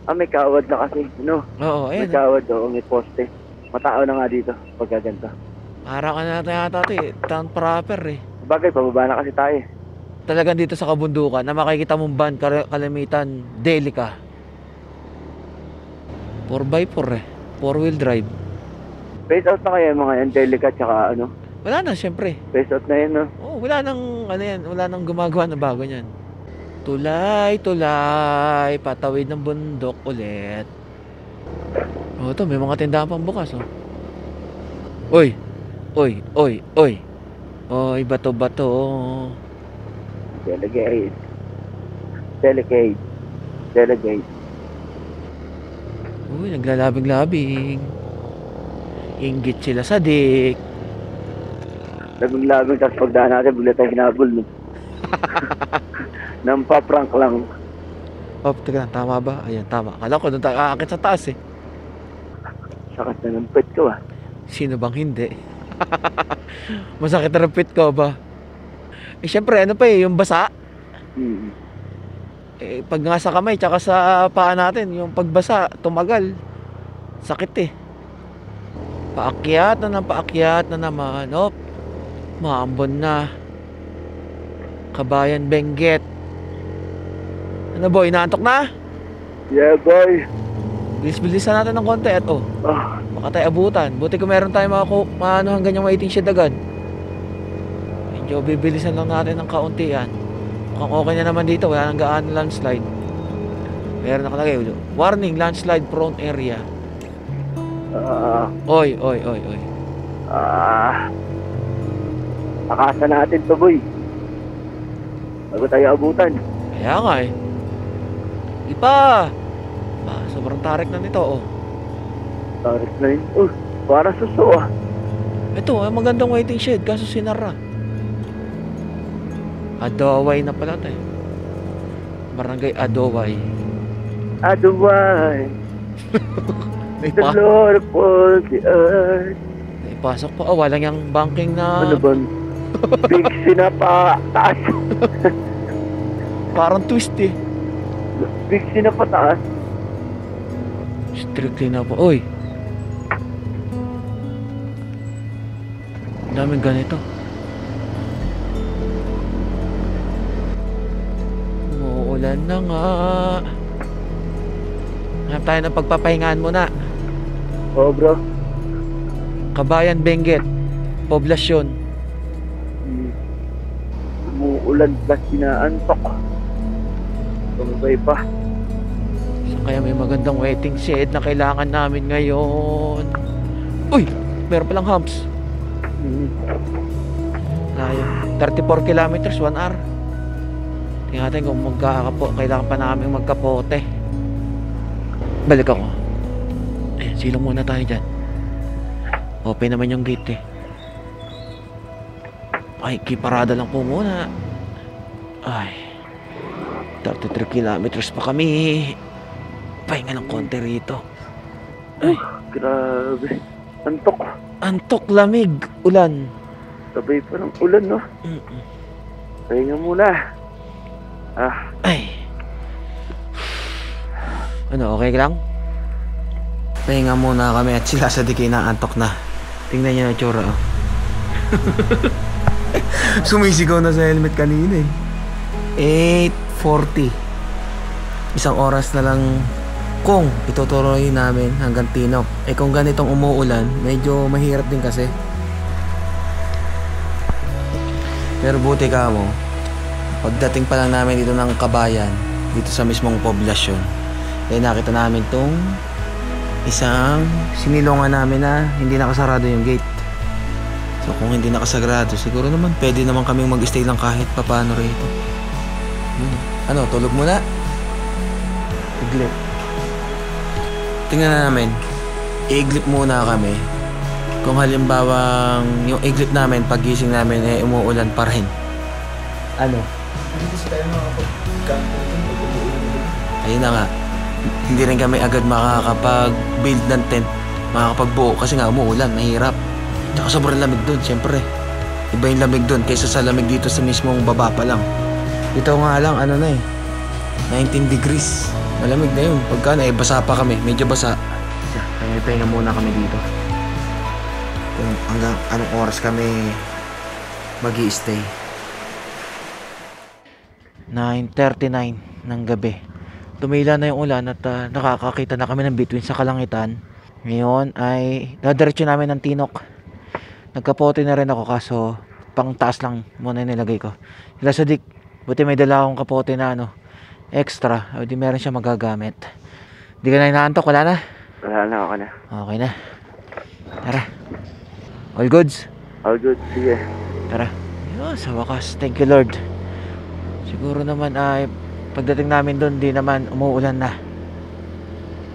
Ah, may kawad na kasi, no? Oo, May ayan. kawad, oo, may poste. Matao na nga dito, pagka ganito. Parang ano na yata ito eh. Town proper eh. Bagay, pababa na kasi tayo. Talagang dito sa kabundukan na makikita mong van kalamitan Delica. 4x4 eh. 4-wheel drive. Phase out na kaya yung mga Angelica tsaka ano? Wala na syempre. Phase out na yun, no? Oh, wala nang ano yan, wala nang gumagawa na bago niyan. Tulay, patawid ng bundok ulit. Oh, to may mga tindahan pang bukas, oh. Oy. Oy. Oy, bato-bato. Delegate. Uy, naglalabing-labing. Inggit sila sa dik. Labing-labing, tapos pagdaan natin, bigla tayo hinabol, no? Nampaprank lang. Oh, teka lang, tama ba? Ayan, tama. Akala ko doon tayo aakit sa taas eh. Sakat na ng pet ko, ah. Sino bang hindi? Masakit na ng pit ko ba? Eh, syempre, ano pa eh, yung basa. Eh, pag nga sa kamay, tsaka sa paa natin, yung pagbasa, tumagal. Sakit eh. Paakyat na naman. Op, maambon na. Kabayan Benguet. Ano boy, inaantok na? Yeah, boy. Bilis-bilisan natin ng konti at oh, Ah, baka tayo abutan. Buti kung meron tayo maano hanggang yung waiting shed agad. Medyo bibilisan lang natin ng kauntian. Mukhang okay na naman dito, wala nang gaan landslide. Meron nakalagay, warning, landslide prone area. Oy. Akasan natin to, boy. Bago tayo abutan. Kaya nga eh. Ipa! Sobrang tarik na nito, oh. Tarik na yun. Para suso, ah. Ito, magandang waiting shed, kaso sinara. Adoway na pala tayo. Barangay Adoway. Aduway. May The Lord upon the earth. Pasok pa. Oh, walang yung banking na Ano ba? Big sinapa taas. parang twist eh. Big sinapa taas. Strictly na po. Oy. Ang daming ganito. Umuulan na nga. Hanap tayo ng pagpapahingaan muna. Oh, bro. Kabayan Benguet. Poblasyon. Umuulan plus inaantok. Pumabay pa. So, kaya may magandang waiting shed na kailangan namin ngayon. Uy! Meron palang humps. Layo. 34 kilometers, 1 hour. Tingnan natin kung kailangan pa namin magkapote. Balik ako. Ayan, silong muna tayo dyan. Open naman yung gate eh. Ay, kiparada lang po muna. Ay, 33 kilometers pa kami. Pahinga ng konti rito. Ay, Grabe. Antok. antok, lamig, ulan. Sabay pa ng ulan, no? Pahinga muna. Ay. Ano, okay lang? Pahinga muna kami at sila sa dikay na antok na. Tingnan niyo na tsura, oh. Sumisigaw na sa helmet kanina eh. 8:40. Isang oras na lang kung itutuloy namin hanggang Tinop. Eh kung ganitong umuulan, medyo mahirap din kasi. Pero buti ka mo, pagdating pa lang namin dito ng Kabayan, dito sa mismong poblasyon, eh nakita namin tong isang sinilungan namin na hindi nakasarado yung gate. So kung hindi nakasarado, siguro naman pwede naman kaming mag-stay lang kahit papaano rito. Ano, tulog muna? Iglip. Tingnan na namin. I-iglip muna kami. Kung halimbawang yung iglip namin, paggising namin, eh umuulan pa rin. Ano? Hindi kasi tayo makapag-camping pag umuulan. Ayun na nga. Hindi rin kami agad makakapag-build ng tent, makakapagbuo kasi nga umuulan, mahirap. Tsaka sobrang lamig dun, syempre. Iba yung lamig dun kaysa sa lamig dito sa mismong baba pa lang. Ito nga lang, ano na eh, 19 degrees. Malamig na yun. Pagka na basa pa kami, medyo basa. Pahinga muna kami dito. Kung hanggang anong oras kami mag-i-stay. 9:39 ng gabi. Tumila na yung ulan at nakakakita na kami ng bituin sa kalangitan. Ngayon ay dadiretso namin ng Tinok. Nagkapote na rin ako kaso pang taas lang muna nilagay ko. Sila sa dik, buti may dala akong kapote na extra. O di meron siya magagamit. Di ka na inaantok, wala na? Wala na, ako na. Okay na. Tara. All goods? All good, sige. Tara. Yun, sa wakas. Thank you Lord. Siguro naman ay pagdating namin doon, di naman umuulan na.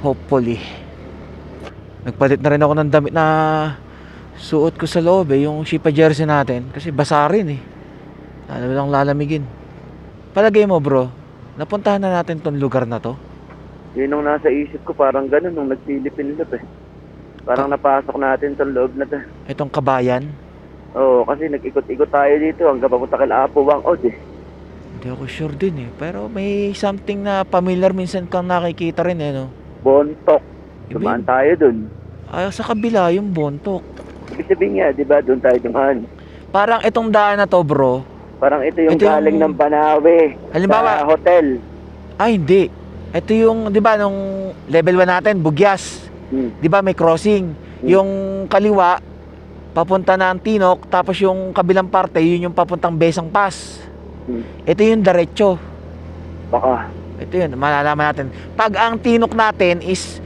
Hopefully. Nagpalit na rin ako ng damit na suot ko sa loob yung Shipa jersey natin. Kasi basa rin Lalo lang lalamigin. Palagay mo bro, napuntahan na natin tong lugar na to? Yun ang nasa isip ko, parang ganun nung nag-Philippine Lab Parang napasok natin sa loob na to. Itong Kabayan? Oo, kasi nag-ikot-ikot tayo dito hanggang papunta kay Apo Wangod Hindi ako sure din Pero may something na familiar minsan kang nakikita rin no? Bontok. Dumaan tayo dun. Ay, sa kabila yung Bontok. Ibig sabihin nga, di ba, doon tayo dumaan. Parang itong daan na to bro. Parang ito yung Ito galing yung- ng Banawe. Halimbawa- Sa hotel. Ay hindi. Ito yung, di ba, nung level 1 natin, Bugyas. Di ba may crossing. Yung kaliwa, papunta na ang Tinok. Tapos yung kabilang parte, yun yung papuntang Besang Pass. Ito yung diretso. Baka. Ito yun, malalaman natin. Pag ang Tinok natin is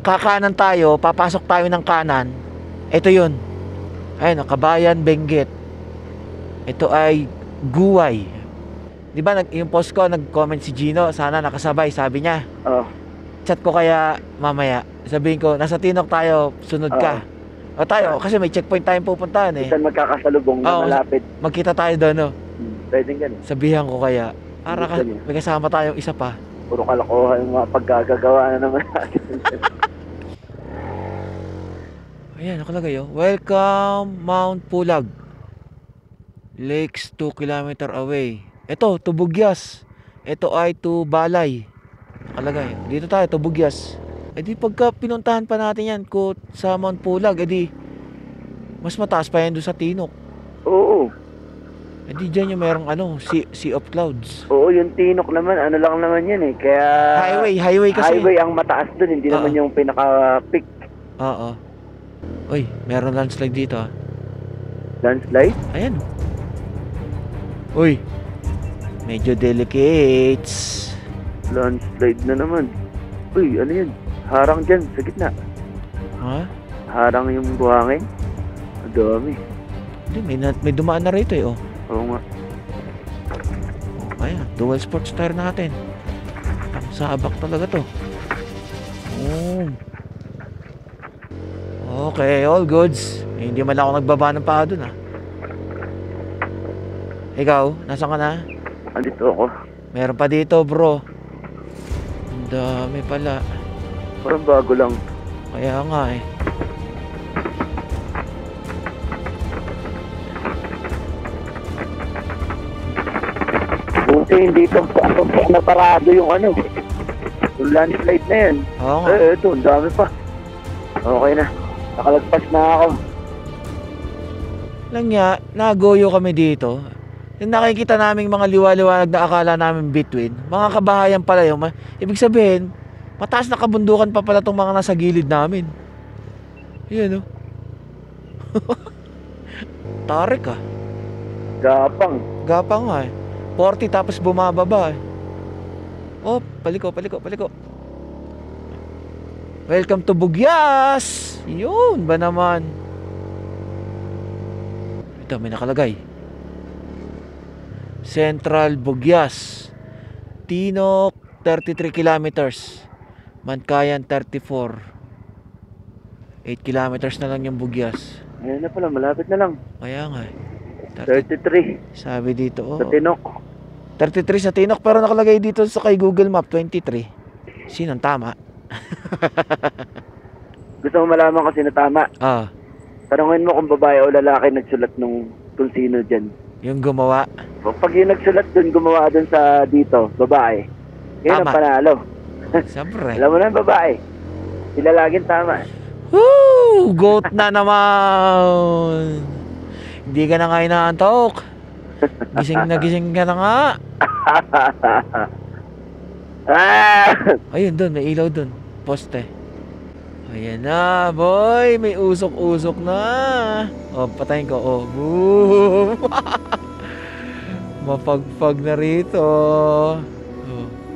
kakanan tayo, papasok tayo ng kanan, ito yun. Ayun, Kabayan, Benguet. Ito ay Guway. Di ba yung post ko, nag-comment si Gino, sana nakasabay, sabi niya. Oh. Chat ko kaya mamaya, sabihin ko, nasa Tinok tayo, sunod ka. O tayo, kasi may checkpoint tayong pupuntahan Saan magkakasalubong na Oo, malapit. Magkita tayo doon, no? Pwedeng ganun. Sabihan ko kaya, para Gusto niya. may kasama tayong isa pa. Puro kalokohan yung mga paggagagawa na naman natin. Ayan, nakalagay Welcome Mount Pulag. Lakes 2 kilometer away. Ito, Tubugyas. Ito ay Balay. Nakalagay. Dito tayo, Tubugyas. E di pagka pinuntahan pa natin yan sa Mount Pulag, e di mas mataas pa yan doon sa Tinok. Oo. E di dyan yung merong Sea of Clouds. Oo, yung Tinok naman, ano lang naman yan Kaya... Highway kasi. Highway ang mataas dun, hindi naman yung pinaka-peak. Oo. Uy, meron landslide dito Landslide? Ayan. Uy. Medyo delicates. Landslide na naman. Uy, ano yan? Harang dyan, sa gitna. Ha? Harang yung buhangin. Ang dami. Hindi, may dumaan na rito Oo nga. Ayan, dual sports tire natin. Ang sabak talaga to. Okay, all goods. Hindi man lang ako nagbaba ng paa dun Ikaw, nasan ka na? Andito ako. Meron pa dito bro. Ang dami pala. Parang bago lang. Kaya nga Buti hindi ito naparado yung yung landslide na yan. Oo nga. Ito, ang dami pa. Okay na. Nakalagpas na ako. Lang nga, nagoyo kami dito. Yung nakikita naming mga liwa-liwanag na akala namin between, mga kabahayan pala yung ibig sabihin, mataas na kabundukan pa pala tong mga nasa gilid namin. Yan Tarik Gapang. Gapang nga 40 tapos bumababa Oh, paliko. Welcome to Bugyas! Yun ba naman? Ito, may nakalagay. Central Bugyas. Tinok, 33 kilometers. Mankayan, 34. 8 kilometers na lang yung Bugyas. Ayan na pala, malapit na lang. Kaya nga 33. Sabi dito Sa Tinok. 33 sa Tinok, pero nakalagay dito sa kay Google Map 23. Sinong tama? Gusto mo malaman kasi na tama. Ah, Tanungin mo kung babae o lalaki nagsulat nung kung sino dyan. yung gumawa. Pag yung nagsulat dun, gumawa dun sa dito, babae. Yun ang Tama. panalo. Siyempre. Alam mo na, babae. Sila laging tama. Woo! Goat na naman! Hindi ka na nga inaantok. Gising ka na nga. Ah! Ayun doon, may ilaw doon. Poste. Ayan na, boy. May usok-usok na. Oh, patayin ko. Oh, boom! Mapagpag na rito. Oh.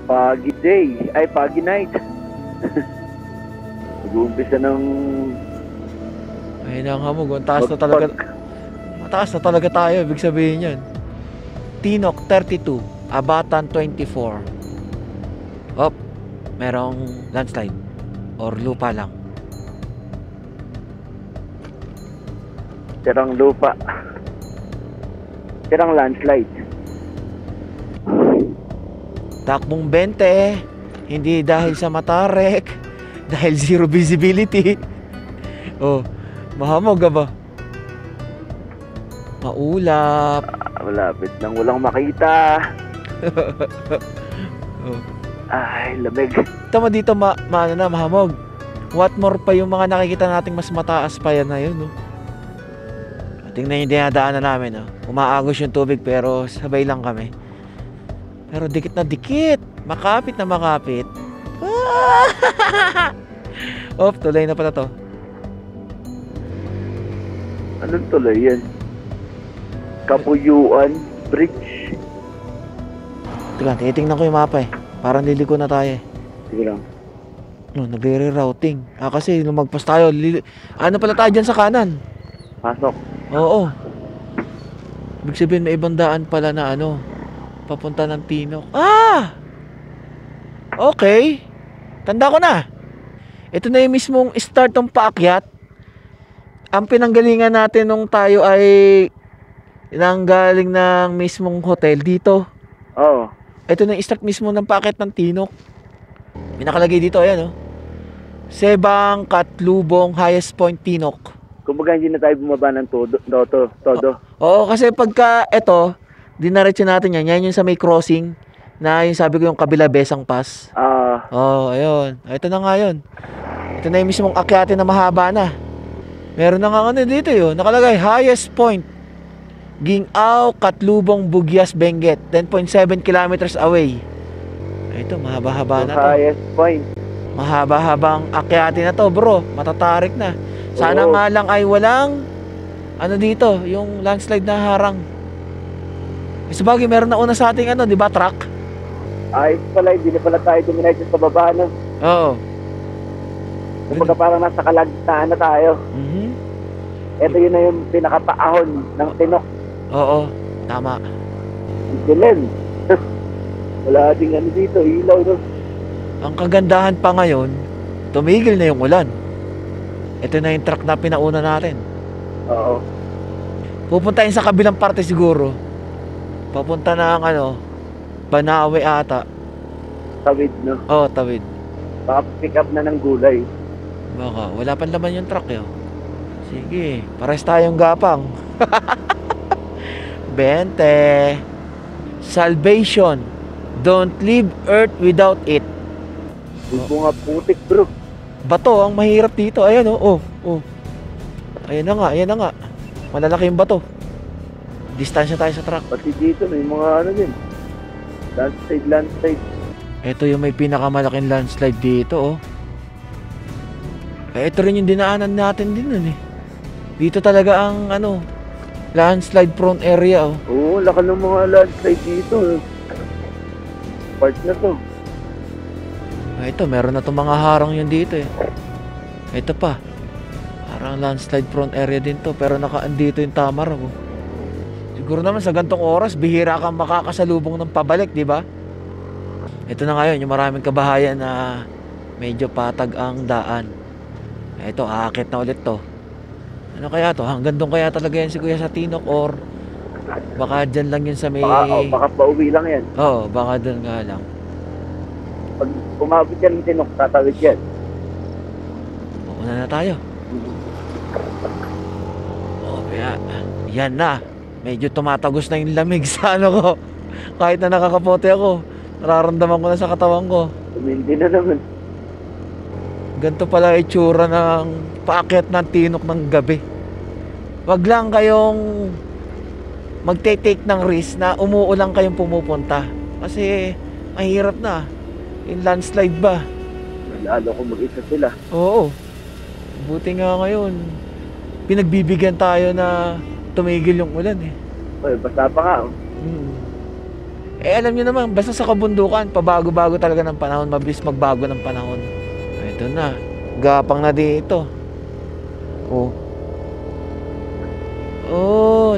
Pagi day. Ay, pagi night. Nag-uumpisa ng... Ayun ang hamog. Ang taas na talaga. Mataas na talaga tayo. Ibig sabihin yan. Tinok 32. Abatan 24. Op. Merong landslide. Or lupa lang. Tirang lupa. Tirang landslide. Takbong 20. Hindi dahil sa matarek. Dahil zero visibility. Oh. Mahamog ka ba? Maulap. Malapit nang walang makita. Oh. Ay, lamig. Tama dito maano na, mahamog. What more pa yung mga nakikita nating mas mataas pa yan na yun, no? Tingnan yung dinadaanan namin, no? Umaagos yung tubig pero sabay lang kami. Pero dikit na dikit. Makapit na makapit. Oh, tuloy na pala to. Anong tuloy yan? Kapuyuan Bridge. Teka, titingnan ko yung mapa eh. Parang liliko na tayo eh. Sige lang. No, nagre-rerouting. Kasi lumagpas tayo. Ano pala tayo dyan sa kanan? Pasok. Oo. Ibig sabihin may ibang daan pala na ano, papunta ng Tinok. Ah! Okay. Tanda ko na. Ito na yung mismong start ng paakyat. Ang pinanggalingan natin nung tayo ay nanggaling ng mismong hotel dito. Oo. Ito na yung start mismo ng paakyat ng Tinok. May nakalagay dito, ayan oh. Sebang Katlubong Highest Point Tinok. Kumbaga hindi na tayo bumaba ng todo. Oo, kasi pagka ito, dinaretso natin yan. Yan yung sa may crossing na yung sabi ko yung kabila Besang Pass. Oo, ayun. Ito na nga yun. Ito na yung mismong akyatin na mahaba na. Meron na nga ano dito yun. Nakalagay, highest point. Gingaw, Katlubong, Bugyas, Benguet. 10.7 kilometers away. Ito, mahaba-haba na to. Highest point. Mahaba-habang akyatin na to, bro. Matatarik na. Sana Oo. nga lang ay walang ano dito, yung landslide na harang. Sabagay, meron na una sa ating ano, di ba, truck? Ayos pala, hindi na pala tayo duminay sa baba, no? Oo. Kumbaga parang nasa kalagitnaan na tayo. Mhm. Ito yun na yung pinakapaahon ng Tinok. Oo, tama. Ang dilim. Wala ding ano dito, ilaw, no? Ang kagandahan pa ngayon, tumigil na yung ulan. Ito na yung truck na pinauna natin. Oo. Pupuntahin sa kabilang parte siguro. Papunta ng ano, Banawe ata. Tawid, no? Oo, tawid. Baka pick up na ng gulay. Baka, wala pa laman yung truck eh. Oh. Sige, pares tayong gapang. 20. Salvation. Don't leave earth without it. Hindi nga putik, bro. Bato ang mahirap dito. Ayan oh. Oh. Ayan na nga. Malalaki yung bato. Distansya tayo sa truck. Pati dito, may mga ano din. Landslide. Ito yung may pinakamalaking landslide dito oh. Ito rin yung dinaanan natin din nun eh. Dito talaga ang ano, landslide prone area oh. Oo, laki ng mga landslide dito. Part na to. Ito, meron na itong mga harang yun dito eh. Ito pa. Parang landslide prone area din to. Pero nakaandito yung Tamar oh. Siguro naman sa gantong oras, bihira kang makakasalubong ng pabalik, di ba? Ito na ngayon, yung maraming kabahayan na medyo patag ang daan. Ito, aakit na ulit to. Ano kaya to? Hanggang doon kaya talaga yan si Kuya sa Tinok or baka dyan lang yun sa may... Baka pauwi lang yan. Oo, baka doon nga lang. Pag umabot yan ng tinok, tatawid yan. Una na tayo. Oh, yan na. Medyo tumatagos na yung lamig sa ano ko. Kahit na nakakapote ako, nararamdaman ko na sa katawan ko. Hindi na naman. Ganito pala itsura ng paakyat ng tinok ng gabi. Wag lang kayong magte-take ng risk na umuulan kayong pumupunta. Kasi mahirap na. Yung landslide ba? Lalo kung mag-isa sila. Oo. Buti nga ngayon, pinagbibigyan tayo na tumigil yung ulan eh. Oy, basta pa nga. Oh. Alam nyo naman, basta sa kabundukan, pabago-bago talaga ng panahon, mabilis magbago ng panahon. Ito na, gapang na dito.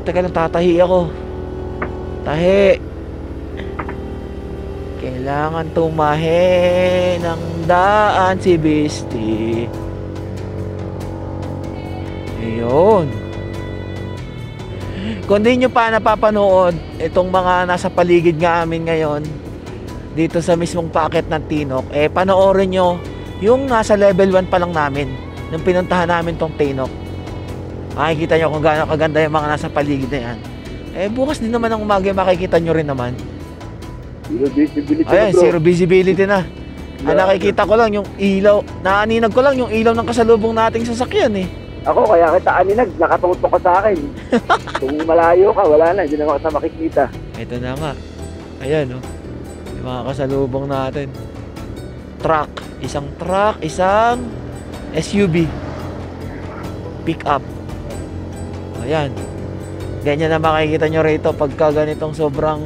Teka lang, tatahi ako. Tahi. Kailangan tumahi ng daan si Beastie. Ayun. Kung di nyo pa napapanood itong mga nasa paligid nga amin ngayon dito sa mismong packet ng Tinok, panoorin nyo yung nasa level 1 pa lang namin nung pinuntahan namin tong Tinok. Makikita nyo kung gaano kaganda yung mga nasa paligid na yan. Bukas din naman ng umaga makikita nyo rin naman. Zero visibility na, Ayan, bro. zero visibility na. Nakikita ko lang yung ilaw, naaninag ko lang yung ilaw ng kasalubong nating sasakyan eh. Ako, kaya kita aninag, nakatungtok ka sa akin. Kung malayo ka, wala na, hindi na kita makikita. Ito na nga. Ayan oh. Yung mga kasalubong natin. Truck, isang SUV. Pick up. Ayan. Ganyan na makikita nyo rito pagka ganitong sobrang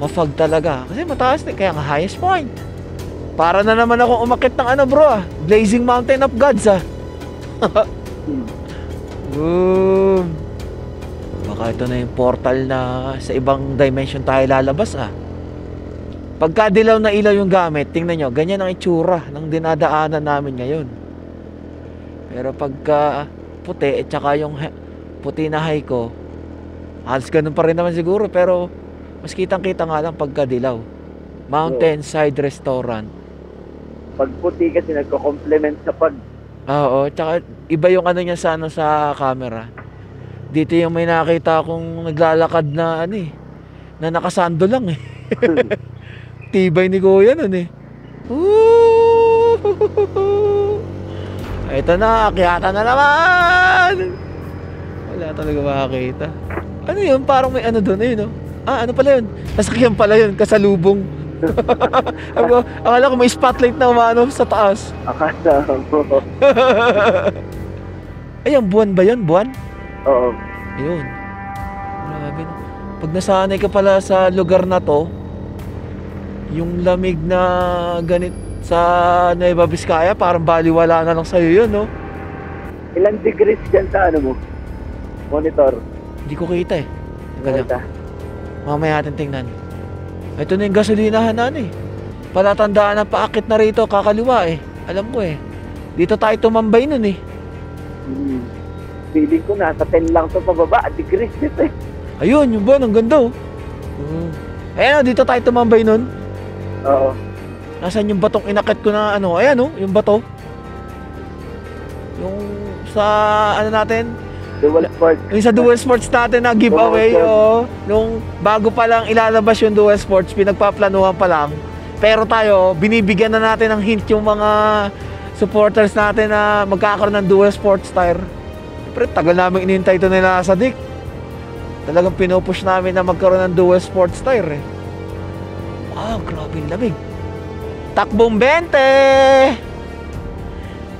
mafag talaga. Kasi mataas na, kaya nga highest point. Para na naman ako umakit ng ano bro Blazing Mountain of Gods Boom. Baka ito na yung portal na sa ibang dimension tayo lalabas Pagka dilaw na ilaw yung gamit, tingnan nyo, ganyan ang itsura ng dinadaanan namin ngayon. Pero pagka puti at saka yung puti na high ko, halos ganun pa rin naman siguro, pero mas kitang kita nga lang pagka dilaw. Mountainside Restaurant. Pag puti kasi nagko-complement sa pag. Oo, tsaka iba yung ano niya sa sa camera. Dito yung may nakita akong naglalakad na na nakasando lang Tibay ni Kuya nun Ito na, akyata na naman. Wala talaga makakita. Ano yun? Parang may ano doon ano pala yun? Sasakyan pala yun, kasalubong. Akala ko may spotlight na umano sa taas. Akala mo. Ayan, buwan ba yun? Buwan? Oo. Ayun. Grabe. Pag nasanay ka pala sa lugar na to, yung lamig na ganit sa Nueva Vizcaya, parang baliwala na lang sa'yo yun, no? Ilang degrees dyan sa ano mo? Monitor. Hindi ko kita Teka lang. Kita. Mamaya natin tingnan. Ito na yung gasolinahan na palatandaan na paakit na rito, kakaliwa Alam ko Dito tayo tumambay nun Feeling ko nasa 10 lang to pababa, degrees dito Ayun, yung buwan, ang ganda Ayan dito tayo tumambay nun. Oo. Nasaan yung batong inakit ko na ayan yung bato. Yung sa natin, Dual Sports. yung sa Dual Sports natin na giveaway nung bago pa lang ilalabas yung Dual Sports, pinagpaplanuhan pa lang. Pero tayo, binibigyan na natin ng hint yung mga supporters natin na magkakaroon ng Dual Sports tire. Pero tagal namin inintay ito nila sa Dick. Talagang pinupush namin na magkaroon ng Dual Sports tire Wow, grabe yung lamig. Takbong 20!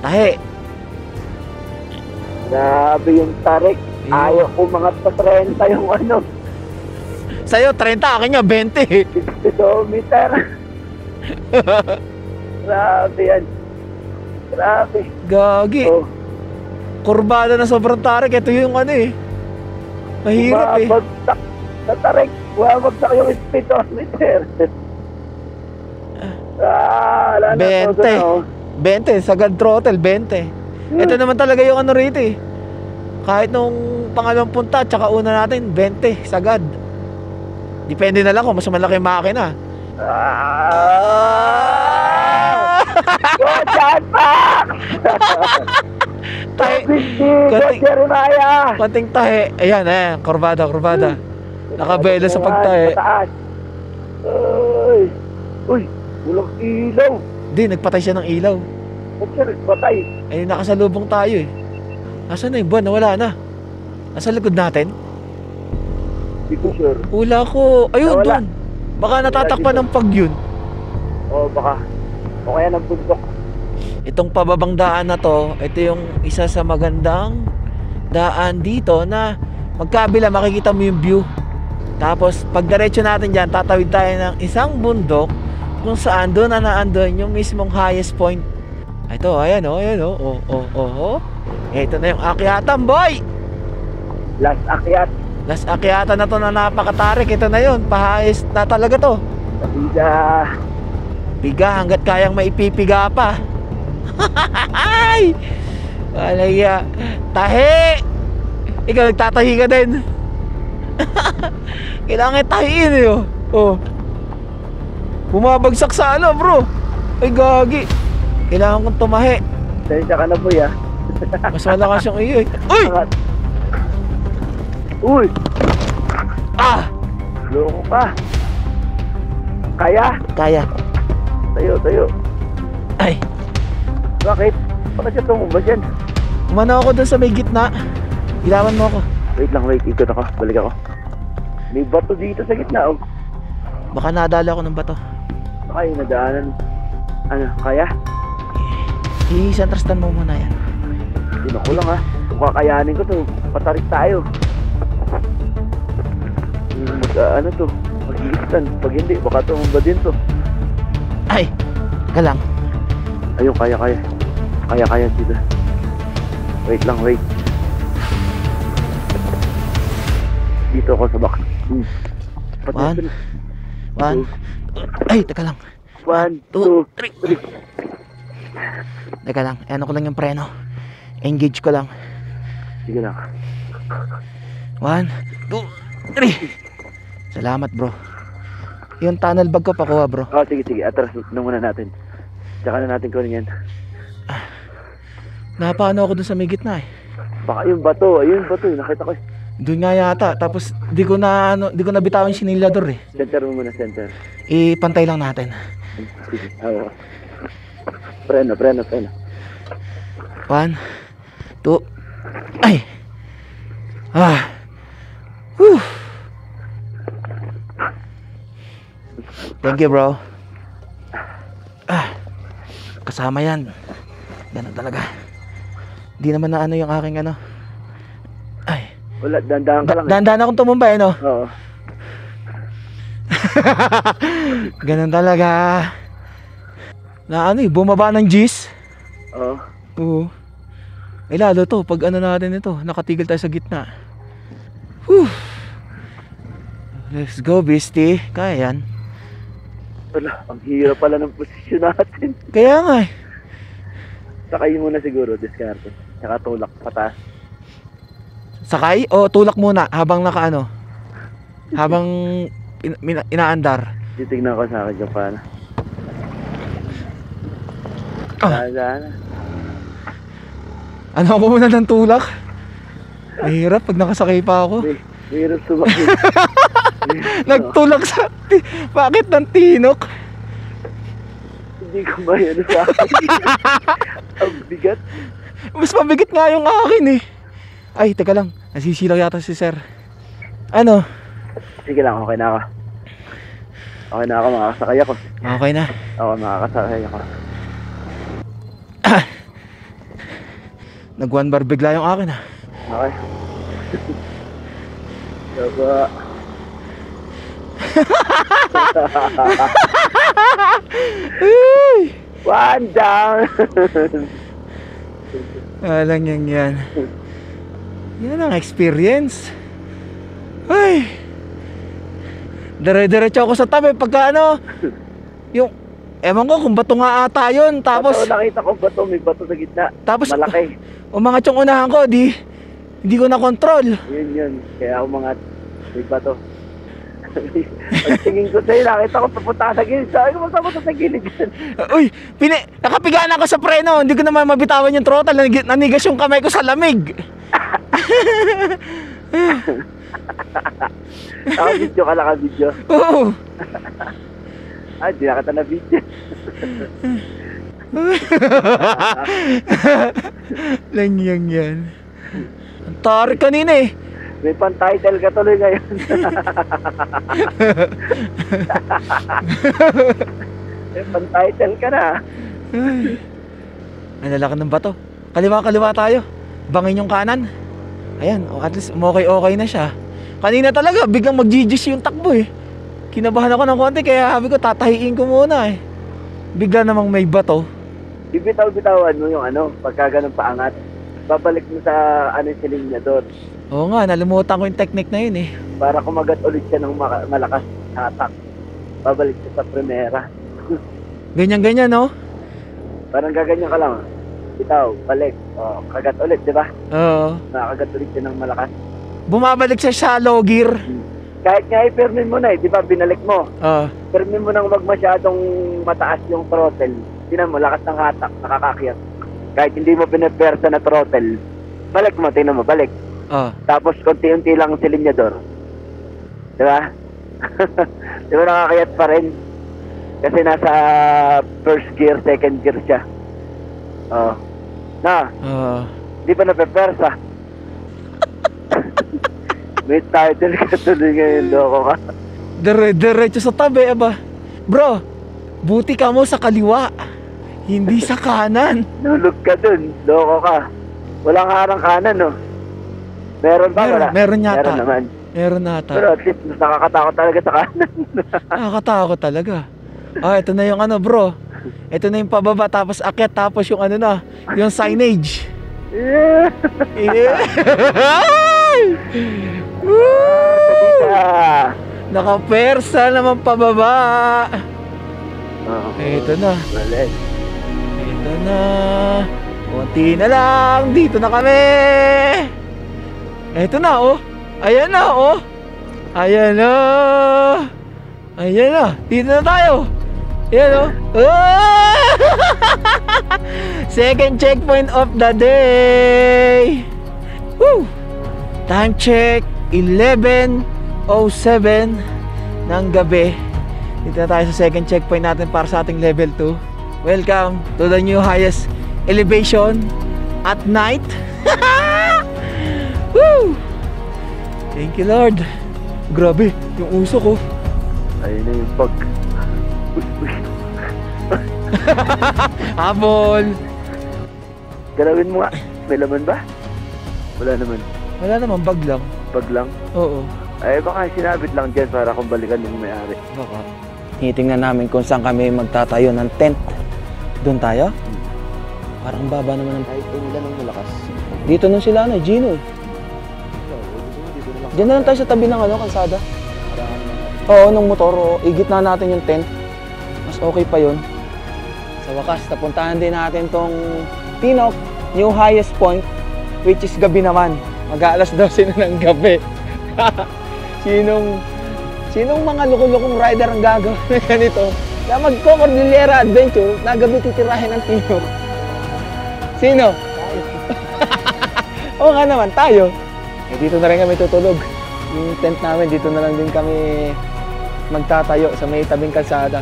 Tahi. Grabe yung tarik. Ayaw ko mga pa 30 yung Sa'yo, 30. Akin niya, 20. speedometer. Grabe yan. Grabe. Gagi. Kurbada na sobrang tarik. Ito yung mahirap Bumabagsak sa tarik. Bumabagsak yung speedometer. Wala na 20. 20. Sagad throttle, 20. Ito naman talaga yung rito Kahit nung pangalawang punta, tsaka una natin, 20. Sagad. Depende na lang kung mas malaki yung makina. Go, John Pax! Tahi. Go, Jeremiah! Konting tahi. Ayan, kurbada. Nakabela sa pagtahi. Mataas. Uy, walang ilaw. Di, nagpatay siya ng ilaw. Ba't siya nagpatay? Eh, nakasalubong tayo eh. Nasaan na yung buwan? Nawala na. Nasa likod natin? Hindi ko sure. Hula ko. Ayun, Nawala. doon. Baka natatakpan ng pag yun. O baka. O kaya ng bundok. Itong pababang daan na to, ito yung isa sa magandang daan dito na magkabila makikita mo yung view. Tapos pag diretso natin dyan, tatawid tayo ng isang bundok kung saan doon na naandun yung mismong highest point. Ito, ayan o, Ito na yung akyatan, boy! Last akyat. Last akyatan na to na napakatarik. Ito na yun, pa-highest na talaga to. Sabida. Piga hanggat kayang maipipiga pa. Ay! Alaya. Tahi! Ikaw nagtatahi ka din. Kailangan tahiin eh oh. Bumabagsak sa ano bro. Ay gagi. Kailangan kong tumahi. Sensya ka na boy ah. Mas malakas yung iyo eh. Uy! Uy! Ah! Loko ka. Kaya? Kaya. Tayo. Ay! Bakit? Bakit siya tumumba dyan? Umano ako dun sa may gitna. Ilawan mo ako. Wait. Ikot ako. Balik ako. May bato dito sa gitna oh. Baka nadala ako ng bato. Baka yung nadaanan. Ano? Kaya? I-centrastan mo muna yan. Hindi na kulang ha. Kung kakayanin ko to, patarik tayo. Ano to? Mag-iistan. Pag hindi, baka tumumba din to. Ay! Teka lang. Ayun, kaya. Kaya dito. Wait. Dito ako sa box. One. Ay, teka lang. 1, 2, 2, 3. Teka lang, ano ko lang yung preno. Engage ko lang. Sige lang. 1, 2, 3. Salamat bro. Yung tunnel bag ko pakuha bro. Oh, sige. Atras na muna natin. Tsaka na natin kunin yan. Napaano ako dun sa may gitna eh. Baka yung bato. Ayun, bato. Nakita ko. Doon nga yata. Tapos di ko na bitawan yung sinilador eh. Center mo muna, center. Ipantay lang natin. Sige. Oo. Preno. 1, 2. Ay! Whew. Thank you bro. Kasama yan. Ganun talaga. Di naman na ano yung aking ano. Ay. Wala, dandahan ka lang. Dandahan akong tumumbay no? Oo. Ganun talaga. Na ano bumaba ng G's. Oo. Oo. Eh lalo to, pag ano natin ito, nakatigil tayo sa gitna. Whew. Let's go, Beastie. Kaya yan. Wala, ang hirap pala ng posisyon natin. Kaya nga eh. Sakay muna siguro, diskarte. Tsaka tulak pataas. Sakay o tulak muna habang nakaano? Habang inaandar. Titignan ko sa akin kung paano. Sana. Ano ako muna ng tulak? Mahirap pag nakasakay pa ako. Mahirap sumakit. Nagtulak sa... Bakit ng tinok? Hindi ko mayano sa akin. Ang bigat. Mas mabigat nga yung akin eh. Ay, teka lang. Nasisilaw yata si sir. Ano? Sige lang, okay na ako. Makakasakay ako. Okay na. Oo, makakasakay ako. Nag one bar bigla yung akin ah. Okay. Diba? One down. Alang yan. Yan ang experience. Ay. Dire-diretso ako sa tabi pagka ano. Yung ewan ko kung bato nga ata yun. Tapos bato, nakita ko bato, may bato sa gitna. Tapos malaki. Umangat yung unahan ko, di ko na control. Yun. Kaya umangat. May bato. Pagtingin ko sa'yo, nakita ko papunta ka sa gilid. Sabi ko, masama sa gilid yan. Uy, nakapigaan ako sa preno. Hindi ko naman mabitawan yung throttle. Nanigas yung kamay ko sa lamig. Naka-video ka, naka-video. Oo. Ay, di na kita na-video. Langyang yan. Ang tarik kanina eh. May pan-title ka tuloy ngayon. May pan-title ka na. Ay, lalaki ng bato. Kaliwa tayo. Bangin yung kanan. Ayan, at least okay na siya. Kanina talaga, biglang mag-GG's yung takbo eh. Kinabahan ako ng konti, kaya sabi ko, tatahiin ko muna eh. Bigla namang may bato. Ibitaw-bitawan mo yung pagka ganun paangat. Babalik mo sa yung silinyador. Oo nga, nalimutan ko yung technique na yun eh. Para kumagat ulit siya ng malakas na attack. Babalik siya sa primera. Ganyan-ganyan, no? Parang gaganyan ka lang. Bitaw, balik. O, kagat ulit, di ba? Oo. Nakakagat ulit siya ng malakas. Bumabalik siya sa low gear. Kahit nga i-firmin mo na di ba? Binalik mo. Oo. Firmin mo nang wag masyadong mataas yung throttle. Tingnan mo, lakas ng hatak, nakakakyat. Kahit hindi mo pinapersa na throttle, balik mo, tingnan mo, balik. Oo. Tapos konti-unti lang ang silinyador. Di ba? Di ba nakakayat pa rin? Kasi nasa first gear, second gear siya. Oh. Oo. Di pa napepersa. May title ka tuloy ngayon, loko ka. Diretso sa tabi, aba. Bro, buti ka mo sa kaliwa. Hindi sa kanan. Nulog ka dun, loko ka. Walang harang kanan, no? Meron ba? Wala? Meron yata. Meron naman. Meron nata. Pero at least, mas nakakatakot talaga sa kanan. Nakakatakot talaga. Ah, ito na yung bro. Ito na yung pababa, tapos akyat, tapos yung yung signage. Yeah! Woo! Ah! Nakapersa naman pababa. Oh, Ito na. Balik. Ito na. Konti na lang. Dito na kami. Ito na, oh. Ayan na, oh. Ayan na. Ayan na. Dito na tayo. Ayan, oh. Ah! Second checkpoint of the day. Woo! Time check, 11:07 ng gabi. Dito na tayo sa second checkpoint natin para sa ating level 2. Welcome to the new highest elevation at night. Woo! Thank you, Lord. Grabe, yung uso ko. Ayun na yung pag... Habol. Galawin mo nga. May laman ba? Wala naman. Wala naman, bag lang. Pag lang. Oo. Ay baka sinabit lang dyan para kung balikan yung may-ari. Baka. Titingnan namin kung saan kami magtatayo ng tent. Doon tayo? Parang baba naman ng... Kahit nila ng malakas. Dito na sila Gino eh. Diyan na lang tayo sa tabi ng kalsada. Oo, nung motor. Oo. Igit na natin yung tent. Mas okay pa yun. Sa wakas, napuntahan din natin tong Tinok, new highest point, which is gabi naman. Mag-aalas 12 na ng gabi. Sinong mga lukong-lukong rider ang gagawin na ganito? Na magko-Cordillera Adventure, na gabi titirahin ng Tinok. Sino? Oo nga naman, tayo. Eh, dito na rin kami tutulog. Yung tent namin, dito na lang din kami magtatayo sa may tabing kalsada.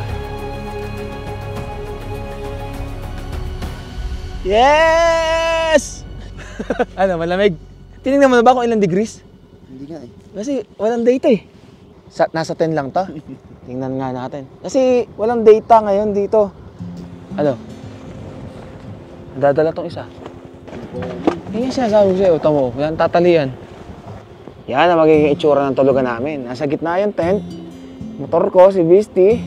Yes! Ano, malamig? Tinignan mo na ba kung ilang degrees? Hindi nga eh. Kasi walang data eh. Nasa 10 lang to. Tingnan nga natin. Kasi walang data ngayon dito. Ano? Dadala tong isa. Yan yung sinasabi ko sa'yo. Tamo, yan tatalian. Yan ang magiging itsura ng tulugan namin. Nasa gitna yung tent. Motor ko, si Beastie.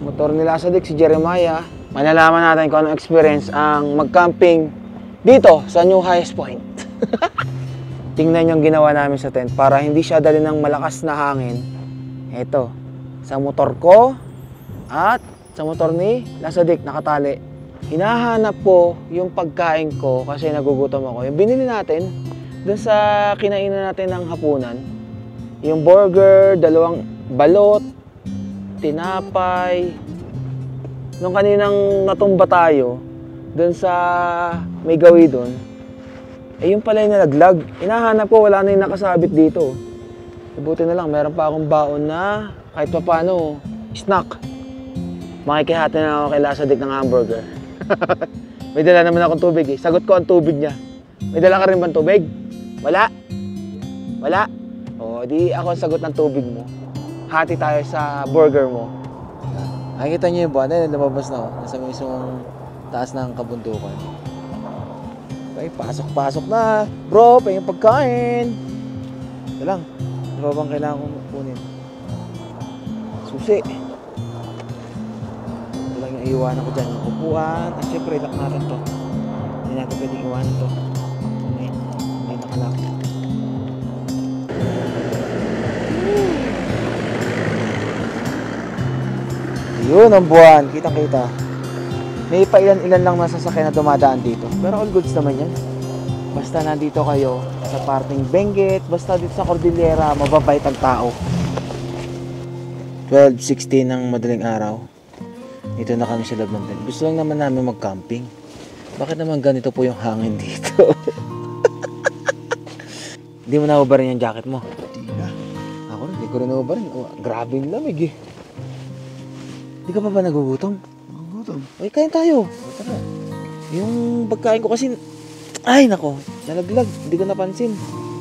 Motor nila sa Dick, si Jeremiah. Malalaman natin kung anong experience ang mag-camping dito sa new highest point. Tingnan yung ginawa namin sa tent para hindi siya dali ng malakas na hangin. Ito, sa motor ko at sa motor ni Lasadik nakatali. Hinahanap ko yung pagkain ko kasi nagugutom ako. Yung binili natin dun sa kinainan natin ng hapunan, yung burger, balot, tinapay. Nung kaninang natumba tayo, doon sa may gawi doon, eh yung pala yung nalaglag. Hinahanap ko, wala na yung nakasabit dito. Buti na lang, meron pa akong baon na kahit pa paano, snack. Makikihati na ako kay Lasadik ng hamburger. May dala naman akong tubig eh. Sagot ko ang tubig niya. May dala ka rin bang tubig? Wala? Wala? O, di ako ang sagot ng tubig mo. Hati tayo sa burger mo. Nakikita niyo yung buwan na lumabas na ako. Nasa mismong taas ng kabundukan. Okay, pasok-pasok na. Bro, pahingin pagkain. Ito lang. Ano ba bang kailangan kong kunin? Susi. Ito lang yung iiwanan ko dyan. Yung upuan. At syempre, lock natin to. Hindi natin pwedeng iwanan to. Okay. Hindi nakalock. Yun ang buwan. Kitang-kita. May pailan-ilan lang masasakyan na dumadaan dito. Pero all goods naman yan. Basta nandito kayo sa parting Benguet, basta dito sa Cordillera, mababait ang tao. 12:16 ng madaling araw. Dito na kami sa loob ng tent. Gusto lang naman namin mag-camping. Bakit naman ganito po yung hangin dito? Hindi mo nahubarin yung jacket mo? Hindi na. Ako rin, hindi ko rin nahubarin. Oh, grabe yung lamig eh. Hindi ka pa ba nagugutom? Nagugutom. Ay, kain tayo. Tara. Yung pagkain ko kasi, ay nako, nalaglag. Hindi ko napansin.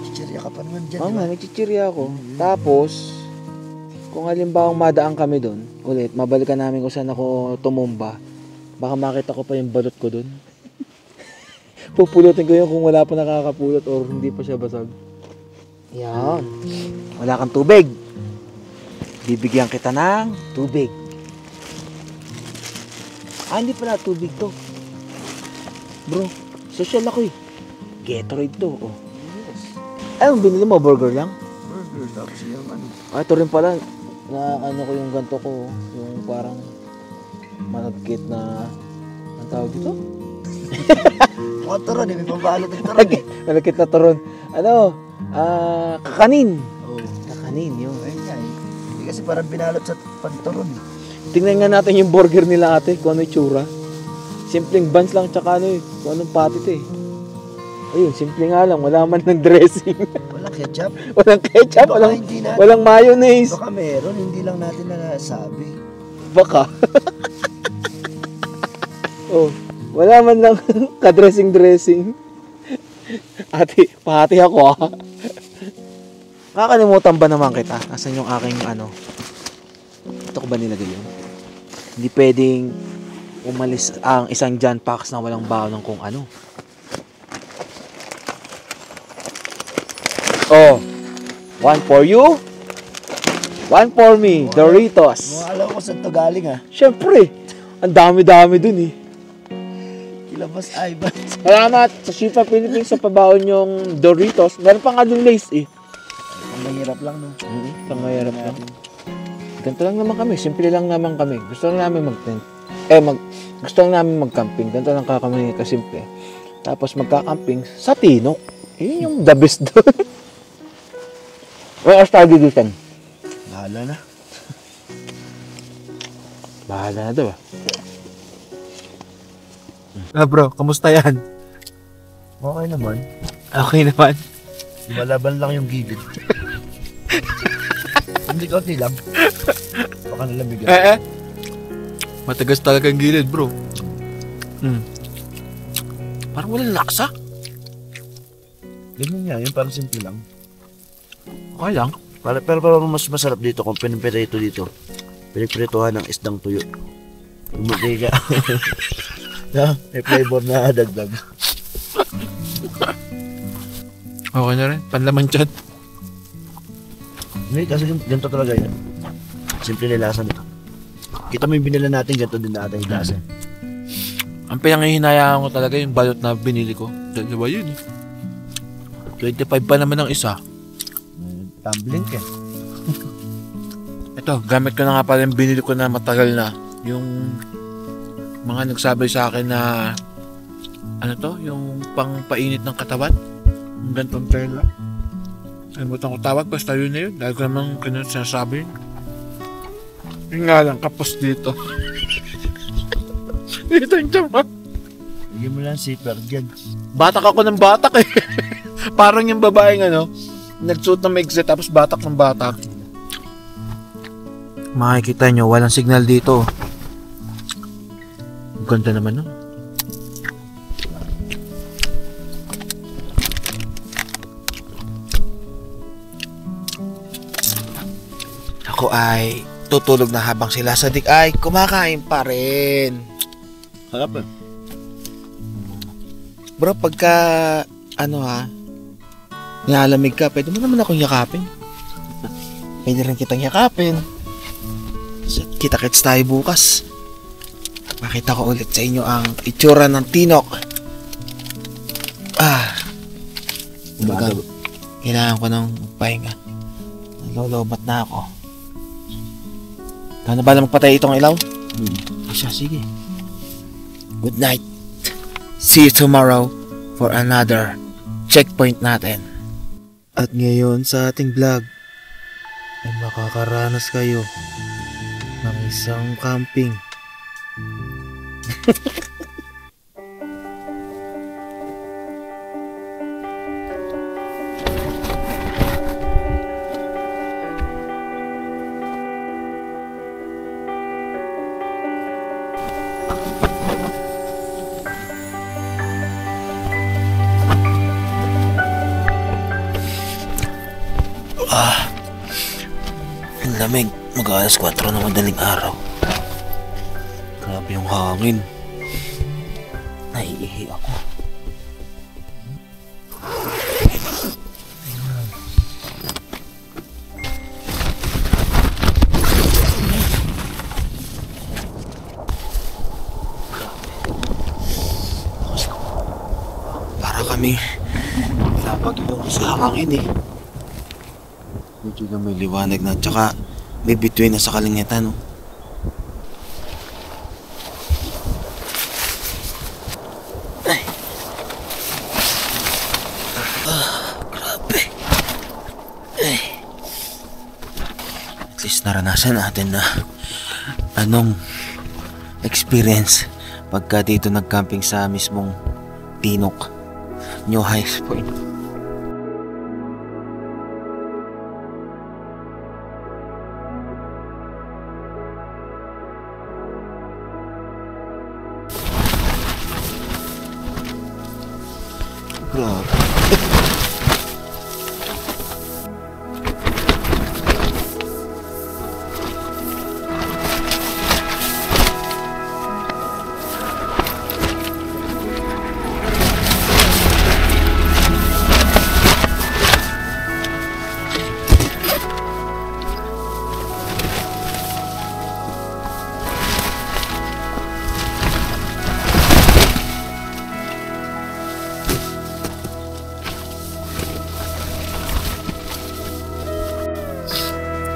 Chichirya ka pa naman dyan. Oo di ba? nga, nagchichirya ako. Tapos, kung halimbawa madaan kami doon, ulit, mabalikan namin kung saan ako tumumba. Baka makita ko pa yung balot ko doon. Pupulutin ko yun kung wala pa nakakapulot or hindi pa siya basag. Yan. Wala kang tubig. Bibigyan kita ng tubig. Ah, hindi pala tubig to. Bro, social ako eh. Gatorade to. Oh. Yes. Anong binili mo? Burger lang? Burger. Tapos yung ano. Ah, ito rin pala. Na ano ko yung ganto ko. Yung parang malagkit na... Ang tawag dito? Mukhang turon eh. May pambalot ng turon eh. Malagkit na turon. Ano? Kakanin. Oo. Kakanin yun. Ayun nga eh. Hindi kasi parang binalot sa panturon eh. Tingnan nga natin yung burger nila ate. Kung ano yung tsura. Simpleng buns lang tsaka ano eh. Kung anong patty to eh. Ayun, simple nga lang. Wala man ng dressing. Walang ketchup. Walang ketchup. Baka Walang, hindi natin. walang mayonnaise. Baka meron. Hindi lang natin nasabi. Baka. Oh, wala man lang ka-dressing. Ate, pahati ako ah. Kakalimutan ba naman kita? Nasaan yung aking ano? Ito ko ba nilagay yun? Hindi pwedeng umalis ang isang John Pax na walang baon ng kung ano. Oh, one for you, one for me, Doritos. Mga alam ko saan to galing ah. Siyempre, ang dami-dami dun eh. Kilabas Ivan. Salamat sa Shifa Philippines sa pabaon yung Doritos. Meron pa nga dun lace eh. Ang mahirap lang no. Pangayarap lang. Ganito lang naman kami, simple lang naman kami. Gusto lang namin mag-tent. Gusto lang namin mag-camping. Ganito lang kami kasimple. Tapos magka-camping sa Tinok. Yun yung the best doon. Wala tayo dito. Bahala na. Bahala na daw ah. Bro, kamusta yan? Okay naman. Okay naman. Lumalaban lang yung gilid. Hindi ko lang. Baka nalamigan. Matagas talaga ang gilid, bro. Parang walang laksa. Ganyan nga, yun parang simple lang. Okay lang. Pero parang mas masarap dito kung pinipirito dito. Pinipirituhan ng isdang tuyo. Umuti ka. Na, may flavor na dagdag. Okay na rin. Panlaman dyan. Hindi, kasi ganito talaga yan. Simple na lasa nito. Kita mo yung binila natin, ganito din natin yung lasa. Ang pinanghihinayaan ko talaga yung balot na binili ko. Dalawa yun eh. 25 pa naman ang isa. Tumbling ka. Ito, gamit ko na nga pala yung binili ko na matagal na. Yung mga nagsabi sa akin na ano to, yung pangpainit ng katawan. Yung gantong tela. Alimutan ko tawag, basta yun na yun. Dahil ko naman sinasabi. Yung nga lang, kapos dito. Dito yung tiyama. Bigyan mo lang zipper dyan. Batak ako ng batak eh. Parang yung babaeng nagsuot ng maigsi tapos batak ng batak. Makikita nyo, walang signal dito. Ang ganda naman no? Ako ay tutulog na habang sila sa dik ay kumakain pa rin. Harap eh. Bro, pagka nilalamig ka, pwede mo naman akong yakapin. Pwede rin kitang yakapin. So, kita-kits tayo bukas. Makita ko ulit sa inyo ang itsura ng tinok. Kailangan ko ng pahinga. Nalolobat na ako. Ikaw na ba na magpatay itong ilaw? Siya, sige. Good night. See you tomorrow for another checkpoint natin. At ngayon sa ating vlog ay makakaranas kayo ng isang camping. Ang lamig. Mag-alas 4 na madaling araw. Grabe yung hangin. Naiihi ako. Para kami lapag yung sa hangin eh. Medyo na may liwanag na, tsaka may bituin na sa kalingitan, no? Ay. Grabe. Ay. At least naranasan natin na anong experience pagka dito nag-camping sa mismong Tinok, New Highs Point. Grabe.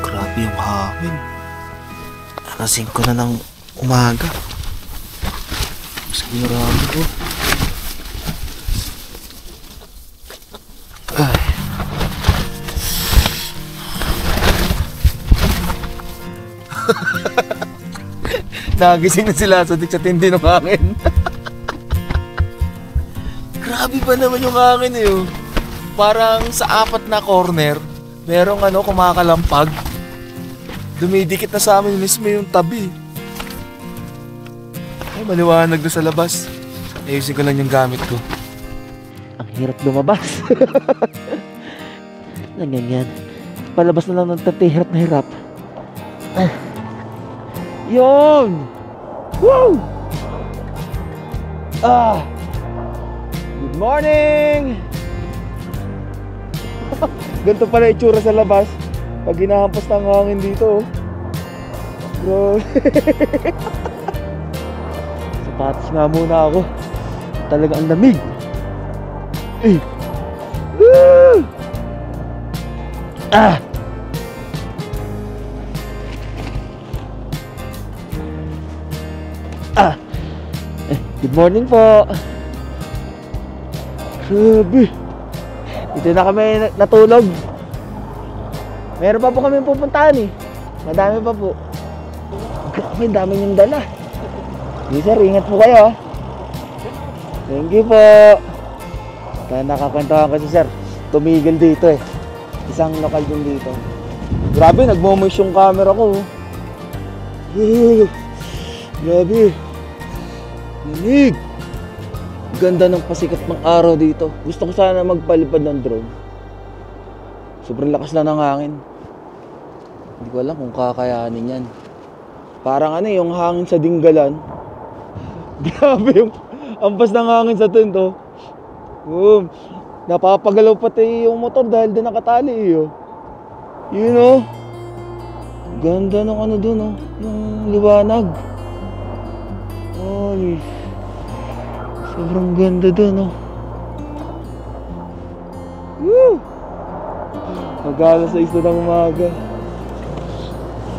Grabe yung hangin. Alas 5 na ng umaga. Sigurado ko. Ay. Nagising na sila sa tindi ng hangin. Grabe ba naman yung hangin eh. Parang sa 4 na corner merong kumakalampag. Dumidikit na sa amin mismo yung tabi. Ay, maliwanag na sa labas. Ayusin ko lang yung gamit ko. Ang hirap lumabas. Ganyan. Palabas na lang ng hirap na hirap. Yun! Woo! Good morning! Ganito pala itsura sa labas pag hinahampas ng hangin dito. Bro. Sapatos nga muna ako. Talaga ang lamig. Woo! Good morning po. Grabe. Dito na kami natulog. Meron pa po kami pupuntahan eh. Madami pa po. Grabe, dami niyong dala. Di sir, ingat po kayo. Thank you po. Kaya nakakwentuhan ko si sir. Tumigil dito eh. Isang lokal din dito. Grabe, nagmo-moist yung camera ko. Grabe. Lamig. Ganda ng pasikat ng araw dito. Gusto ko sana magpalipad ng drone. Sobrang lakas lang ng hangin. Hindi ko alam kung kakayanin yan. Parang ano yung hangin sa Dinggalan. Grabe yung ampas ng hangin sa tento. Napapagalaw pati yung motor dahil din nakatali eh. Yun oh. Ganda ng ano dun oh. Yung liwanag. Holy. Sobrang ganda dun oh. Woo! Mag-alas 6 na ng umaga.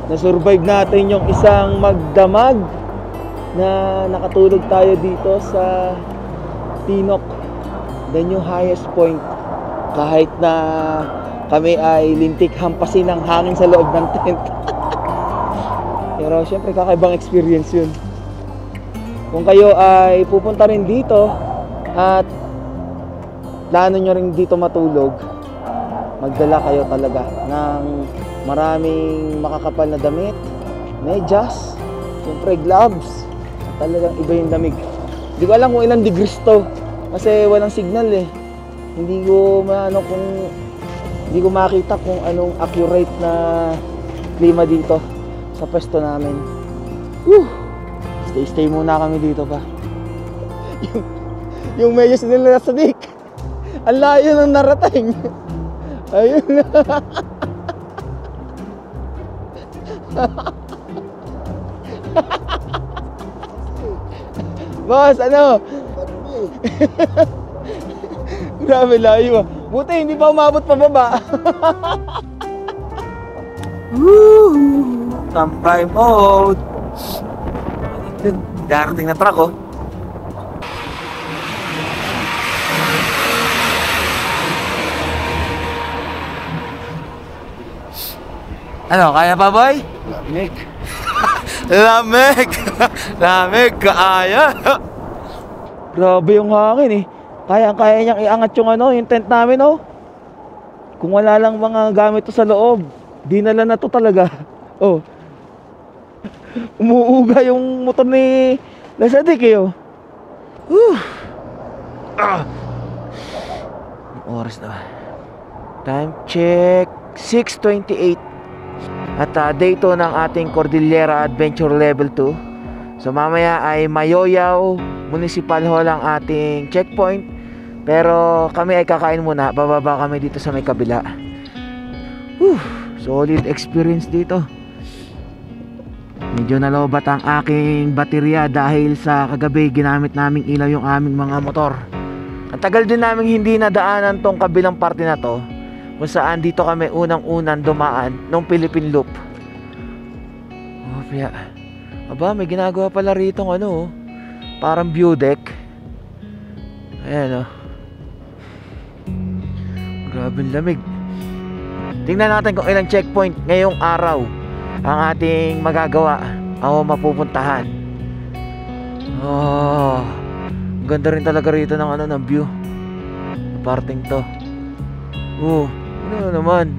Na-survive natin yung isang magdamag na nakatulog tayo dito sa Tinok, the new highest point. Kahit na kami ay lintik hampasin ng hangin sa loob ng tent. Pero syempre kakaibang experience yun. Kung kayo ay pupunta rin dito at plano nyo rin dito matulog, magdala kayo talaga ng maraming makakapal na damit, medyas, syempre gloves. Talagang iba yung lamig. Hindi ko alam kung ilang degrees to kasi walang signal eh. Hindi ko makita kung anong accurate na klima dito sa pwesto namin. Stay muna kami dito pa. yung medyas nila nasa dik. Ang layo ng narating. Ayun na. Boss, ano? Grabe layo ah. Buti hindi pa umabot pa baba. Tampay mode. Darating na truck oh. Ano, kaya pa boy? Lamig. Lamig! Lamig, kaya! Grabe yung hangin eh. Kaya niyang iangat yung tent namin oh. Kung wala lang mga gamit to sa loob, dinala na to talaga. Oh. Umuuga yung motor ni Lasadik eh oh. Oras na ba? Time check 6:28. At day 2 ng ating Cordillera Adventure Level 2. So mamaya ay Mayoyaw Municipal Hall ang ating checkpoint. Pero kami ay kakain muna. Bababa kami dito sa may kabila. Solid experience dito. Medyo nalobat ang aking baterya dahil sa kagabi ginamit naming ilaw yung aming mga motor. Ang tagal din namin hindi nadaanan tong kabilang parte na to, kung saan dito kami unang-unang dumaan nung Philippine Loop. Oh, kaya aba, may ginagawa pala rito parang view deck. Ayan oh. Grabe lamig. Tingnan natin kung ilang checkpoint ngayong araw ang ating magagawa o mapupuntahan. Oh, ganda rin talaga rito ng view. Parting to. Ano naman?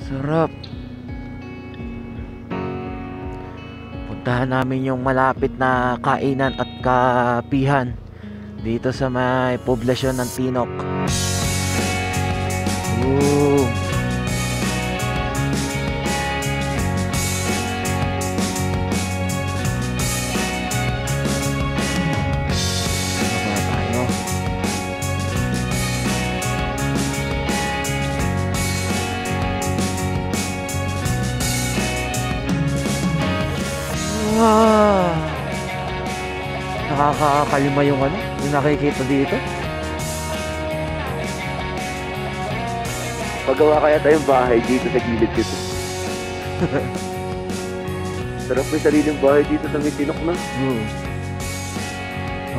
Sarap. Puntahan namin yung malapit na kainan at kapihan dito sa may poblasyon ng Tinok. Nakakakalima yung yung nakikita dito. Pagawa kaya tayong bahay dito sa gilid dito. Sarap may sariling bahay dito sa may Tinok na.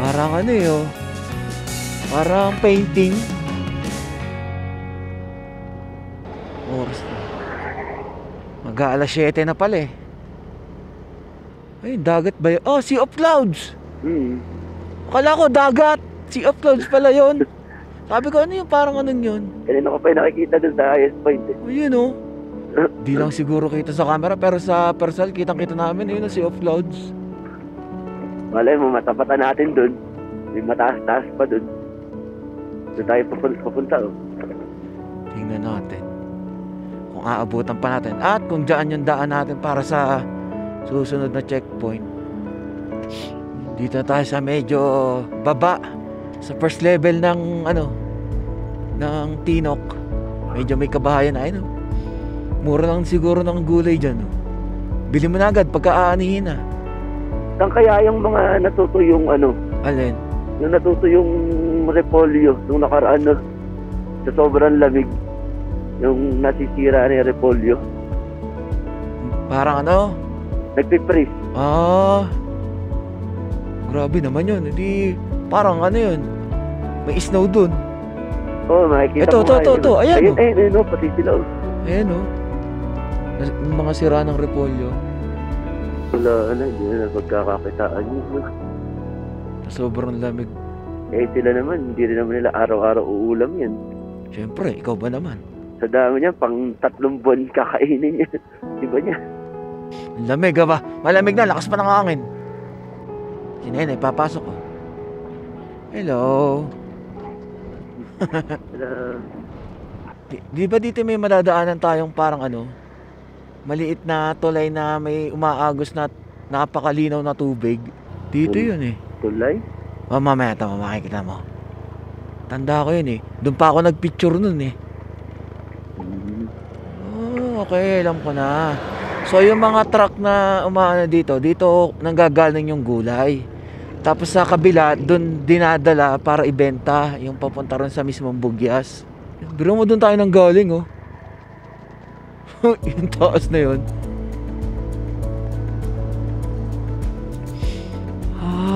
Parang Parang painting. Oras na. Mag-aalas 7 na pala eh. Ay, dagat ba yun? Oh, Sea of Clouds! Akala ko dagat! Sea of Clouds pala yun. Sabi ko, ano yung parang anong yun? Kanina ko pa yung nakikita dun sa highest point eh. Oh, yun oh. Di lang siguro kita sa camera, pero sa personal, kitang-kita namin. Ayun ang Sea of Clouds. Malay mo, matapatan natin dun. May mataas-taas pa dun. Doon tayo papunta oh. Tingnan natin kung aabutan pa natin at kung daan yung daan natin para sa susunod na checkpoint. Dito tayo sa medyo baba sa first level ng ng Tinok. Medyo may kabahayan na ayun. Mura lang siguro ng gulay dyan. Bili mo na agad pagka aanihin na. Saan kaya yung mga natuto yung Alin? yung natuto yung repolyo nung nakaraan sa sobrang lamig, yung nasisira na yung repolyo, Parang nagpipris. Grabe naman yun. Hindi, parang yun, may snow dun. Makikita Ito, mo nga ito. Ayan, ayun pati sila Ayan yung mga sira ng repolyo. wala hindi na pagkakakitaan yun. Sobrang lamig. Sila naman, hindi rin naman nila araw-araw uulam yan. Siyempre, ikaw ba naman? Sa dami niya, pang 3 buwan kakainin niya. Diba niya? Lamig ba? Malamig na, lakas pa ng hangin. Si Nenay, papasok ko. Hello. Di ba dito may madadaanan tayong parang maliit na tulay na may umaagos na napakalinaw na tubig? Dito yun eh. Tulay? Mamaya makikita mo. Tanda ko yun eh. Doon pa ako nagpicture nun eh. Okay, alam ko na. So yung mga truck na umaano dito nanggagaling yung gulay. Tapos sa kabila, doon dinadala para ibenta yung papunta ron sa mismong Bugyas. Biro mo doon tayo nang galing oh. Yung taas na yun.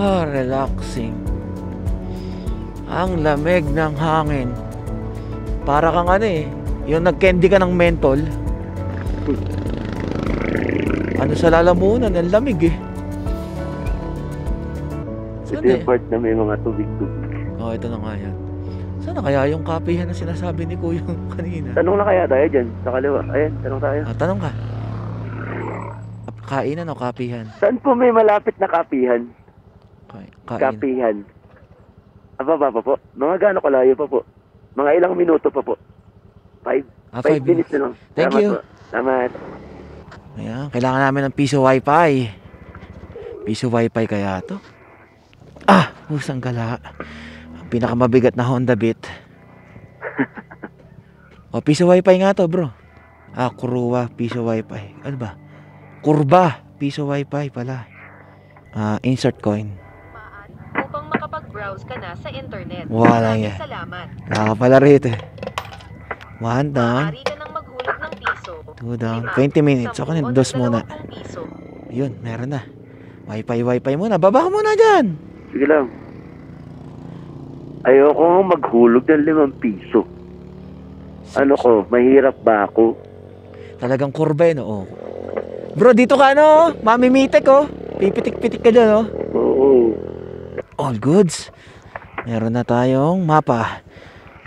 Relaxing. Ang lamig ng hangin. Para kang yung nag-candy ka ng mentol. Sa lalamunan, ang lamig eh. Ito yung part na may mga tubig-tubig. Ito na nga yan. Sana kaya yung kapihan na sinasabi ni Kuya kanina? Tanong na kaya tayo dyan, sa kaliwa. Ayan, tanong tayo. Tanong ka. Kainan o kapihan? Saan po may malapit na kapihan? Kain. Kapihan. Ababa pa po. Mga gaano kalayo pa po? Mga ilang minuto pa po? 5 minutes na lang. Thank you. Salamat. Ayan, kailangan namin ng piso wifi. Piso wifi kaya to? Usang gala. Ang pinakamabigat na Honda Beat. Piso wifi nga to bro. Kuruwa, piso wifi. Ano ba? Kurba, piso wifi pala. Insert coin. Upang makapag-browse ka na sa internet. Wala yan. Salamat. Wala pala rito. 1 down. Maaari ka nang maghulog ng piso. 2 down. 20 minutes. Ako na, 2 muna. Piso. Yun, meron na. Wifi muna. Baba ka muna dyan. Sige lang. Ayoko maghulog ng 5 piso. Mahirap ba ako? Talagang kurba no? Bro, dito ka mamimitik Pipitik-pitik ka dyan Oo. All goods. Meron na tayong mapa.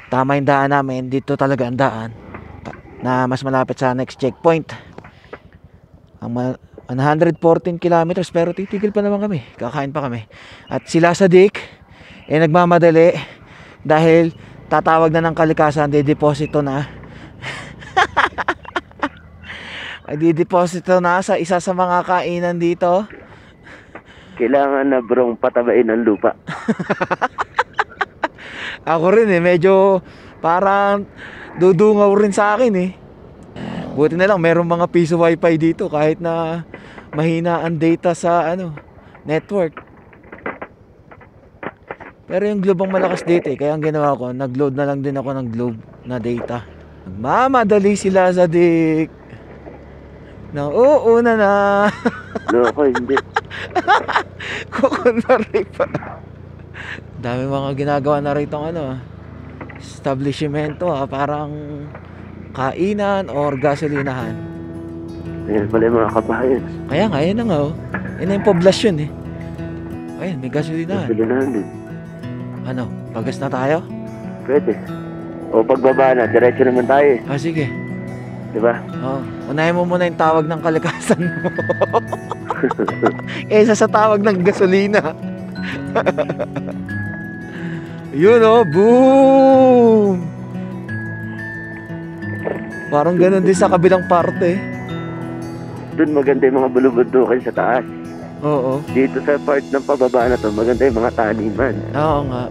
Tama yung daan namin. Dito talaga ang daan na mas malapit sa next checkpoint. Ang 114 kilometers pero titigil pa naman kami. Kakain pa kami. At sila sa Dick nagmamadali dahil tatawag na ng kalikasan, dideposito na. Dideposito na sa isa sa mga kainan dito. Kailangan na brong patabain ang lupa. Ako rin medyo parang dudungaw rin sa akin Buti na lang merong mga piso wifi dito kahit na mahina ang data sa network. Pero yung Globe ang malakas dito kaya ang ginawa ko, nag-load na lang din ako ng Globe na data. Nagmamadali sila sa Dick. Nauuna na. No, ako hindi. Kukunwari pa. Dami mga ginagawa na rito establishmento parang kainan or gasolinahan. Ayan pala yung mga kabayan. Kaya nga, ayan na nga Yan na yung poblasyon Ayan, may gasolinahan. Gasolinahan din. Ano, pagas na tayo? Pwede. O pagbaba na, diretso naman tayo Sige. Diba? Unahin mo muna yung tawag ng kalikasan mo. Kaysa sa tawag ng gasolina. Yun boom! Parang ganun din sa kabilang parte. Doon maganda yung mga bulubundukin sa taas. Oo. Dito sa part ng pababa na to, maganda yung mga taniman. Oo nga.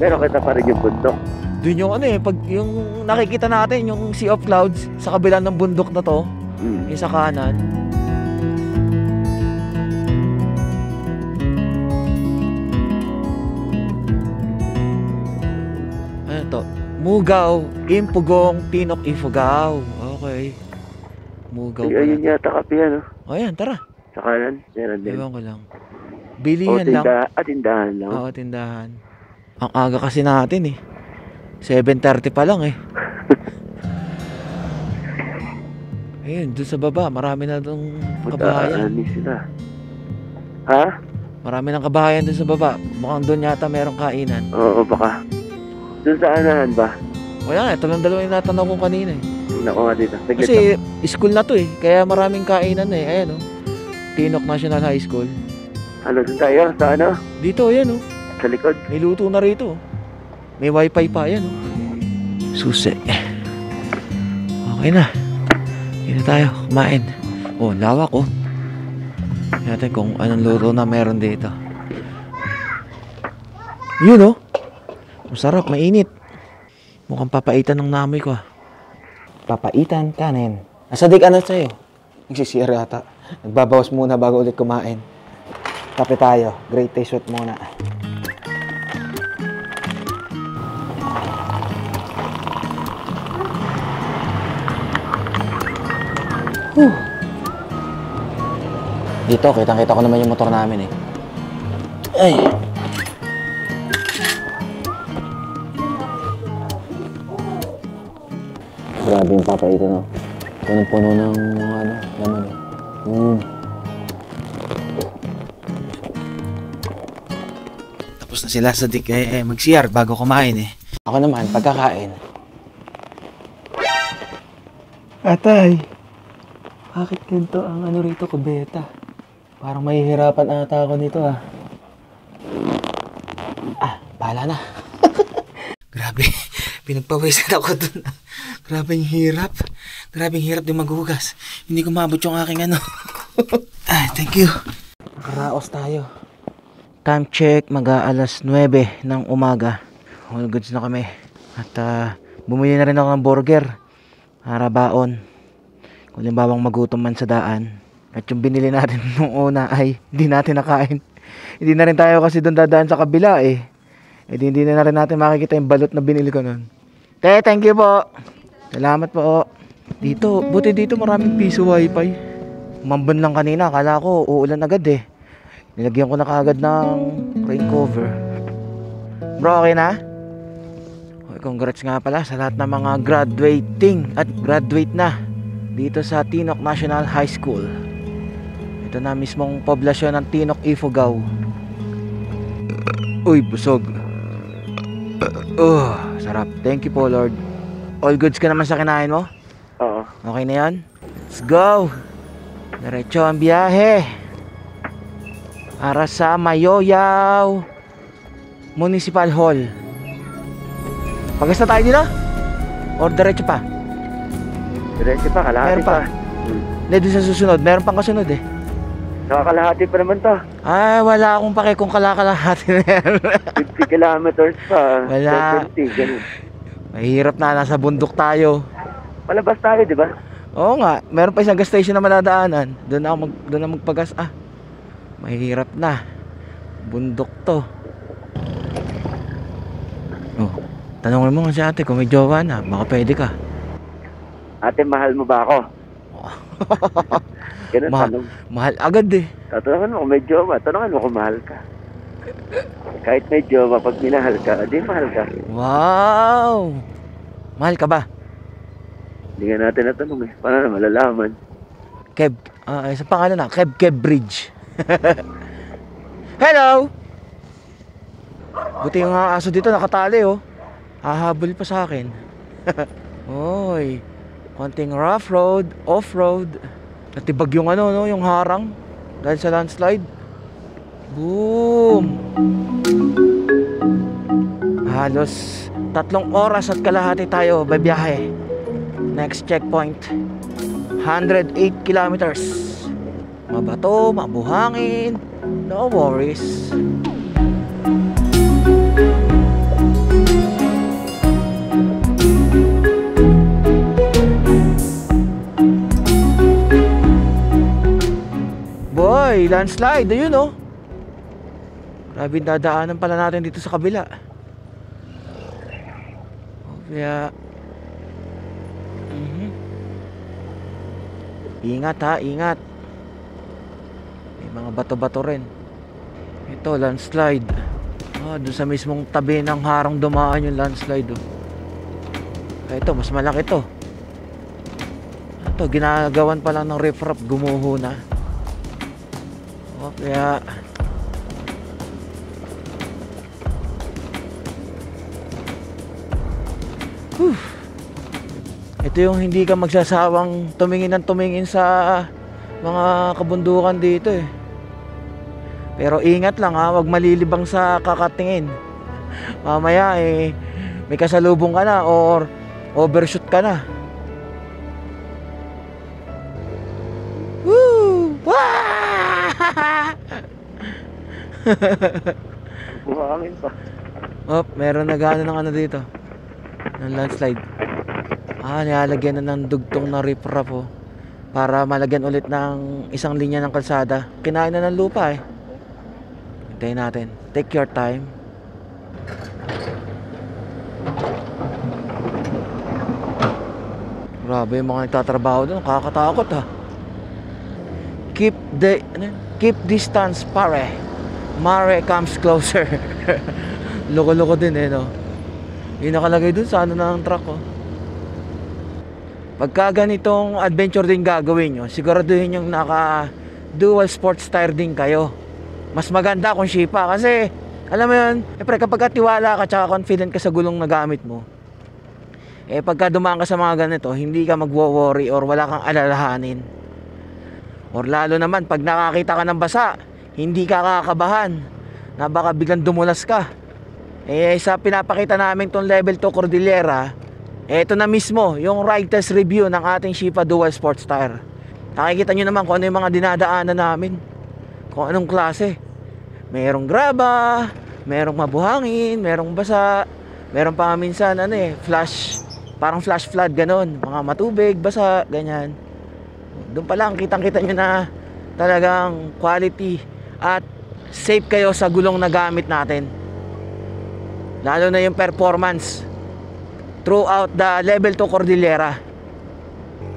Pero kita pa rin yung bundok. Doon yung pag yung nakikita natin, yung Sea of Clouds sa kabila ng bundok na to, yung sa kanan. Ano to? Mugaw, Impugong, Tinok, Ifugao. Okay. Mugaw pala. Ayun yata kape Ayan, tara. Sa kanan, meron din. Ewan ko lang. Bilihan lang. Tindahan lang. Oo, tindahan. Ang aga kasi natin 7:30 pa lang Ayun, doon sa baba, marami na doon kabahayan. Sila. Ha? Marami ng kabahayan doon sa baba. Mukhang doon yata merong kainan. Oo, baka. Doon sa anahan ba? Wala ito lang dalawa yung natanong ko kanina Nako nga dito. Kasi school na to kaya maraming kainan Ayan Tinok National High School. Ano doon tayo? Sa ano? Dito, ayan Sa likod. May luto na rito. May wifi pa, ayan Susi. Okay na. Hindi na tayo kumain. Lawak Tingnan natin kung anong luto na meron dito. Yun masarap, mainit. Mukhang papaitan ng namoy ko Papaitan, kanin. Nasa dik sa'yo? Nagsisira yata. Nagbabawas muna bago ulit kumain. Kape tayo. Great taste shot muna. Dito, kitang-kita ko naman yung motor namin Ay! Grabe yung papaitan Punong-puno ng mga laman Tapos na sila sa dik mag-CR bago kumain Ako naman, pagkakain. Atay! Bakit ganito ang rito, kubeta? Parang mahihirapan ata ako nito bahala na. Grabe, pinagpawisan ako dun. Grabe yung hirap. Grabe yung hirap din maghugas. Hindi ko maabot yung aking thank you. Karaos tayo. Time check, mag-aalas 9 ng umaga. All goods na kami. At bumili na rin ako ng burger. Para baon. Kung limbawang magutom man sa daan. At yung binili natin nung una ay hindi natin nakain. Hindi na rin tayo kasi doon dadaan sa kabila hindi na rin natin makikita yung balot na binili ko nun. Thank you po. Salamat po. Dito, buti dito maraming piso wifi. Umambon lang kanina, akala ko uulan agad Nilagyan ko na kaagad ng rain cover. Bro, okay na? Congrats nga pala sa lahat ng mga graduating at graduate na dito sa Tinok National High School. Ito na mismong poblasyon ng Tinok, Ifugao. Uy, busog. Sarap. Thank you po, Lord. All goods ka naman sa kinain mo? Oo. Okay na yan? Let's go! Diretso ang biyahe para sa Mayoyaw Municipal Hall. Pagas na tayo dito? Or diretso pa? Diretso pa, kalahati Meron pa? Hindi, doon sa susunod. Meron pang kasunod Nakakalahati pa naman to. Ay, wala akong pake kung kalakalahati na yan. 50 kilometers pa. Wala. 70, ganun. Mahirap na, nasa bundok tayo. Palabas tayo, di ba? Oo nga, meron pa isang gas station na madadaanan. Doon na magpagas. Mahirap na. Bundok to. Tanongin mo nga si ate kung may jowa na, baka pwede ka. Ate, mahal mo ba ako? Ganun, tanong. Mahal agad Tatanungin mo kung may jowa, tanongin mo kung mahal ka. Kahit medyo pag minahal ka, di mahal ka. Wow! Mahal ka ba? Hindi nga natin natanong eh. Paano na malalaman? Kev, sa pangalan na, Kev Bridge. Hello! Buti yung aso dito nakatali oh. Hahabol pa sa akin. Oy, konting rough road, off-road. Natibag yung ano, no, yung harang dahil sa landslide. Boom! Halos 3 oras at kalahati tayo babiyahe. Next checkpoint, 108 kilometers. Mabato, mabuhangin, no worries. Boy, landslide, ayun oh. Grabe, dadaanan pala natin dito sa kabila. Kaya ingat ha, ingat. May mga bato-bato rin. Ito, landslide. Doon sa mismong tabi ng harang dumaan yung landslide oh. Ito, mas malaki to. Ito, ginagawan pa lang ng riprap, gumuho na. Kaya ito yung hindi ka magsasawang tumingin ng tumingin sa mga kabundukan dito eh. Pero ingat lang ha, wag malilibang sa kakatingin. Mamaya eh may kasalubong ka na or overshoot ka na. Woo! Wah! Buhangin pa. Meron na gano'n ng ano dito ng landslide. Nilalagyan na ng dugtong na riprap oh, para malagyan ulit ng isang linya ng kalsada. Kinain na ng lupa eh. Hintayin natin. Take your time. Grabe yung mga nagtatrabaho doon. Kakatakot ha. Keep distance, pare. Mare comes closer. Loko-loko din eh, no? Yung nakalagay dun sa ano ng truck, oh. Pagka ganitong adventure din gagawin nyo, siguraduhin yung naka dual sports tire din kayo. Mas maganda kung Shipa kasi, alam mo yun, kapag tiwala ka tsaka confident ka sa gulong na gamit mo, pagka dumaan ka sa mga ganito, hindi ka magwo-worry or wala kang alalahanin. Or lalo naman, pag nakakita ka ng basa, hindi ka kakabahan na baka biglang dumulas ka. Sa pinapakita namin tong level 2 Cordillera, ito na mismo yung ride test review ng ating Shipa Dual Sports Tire. Nakikita nyo naman kung ano yung mga dinadaanan namin, kung anong klase. Merong graba, merong mabuhangin, merong basa, meron pa minsan flash, parang flash flood ganon, mga matubig, basa, ganyan. Doon pa lang kitang-kita nyo na talagang quality at safe kayo sa gulong na gamit natin. Lalo na yung performance throughout the level 2 Cordillera.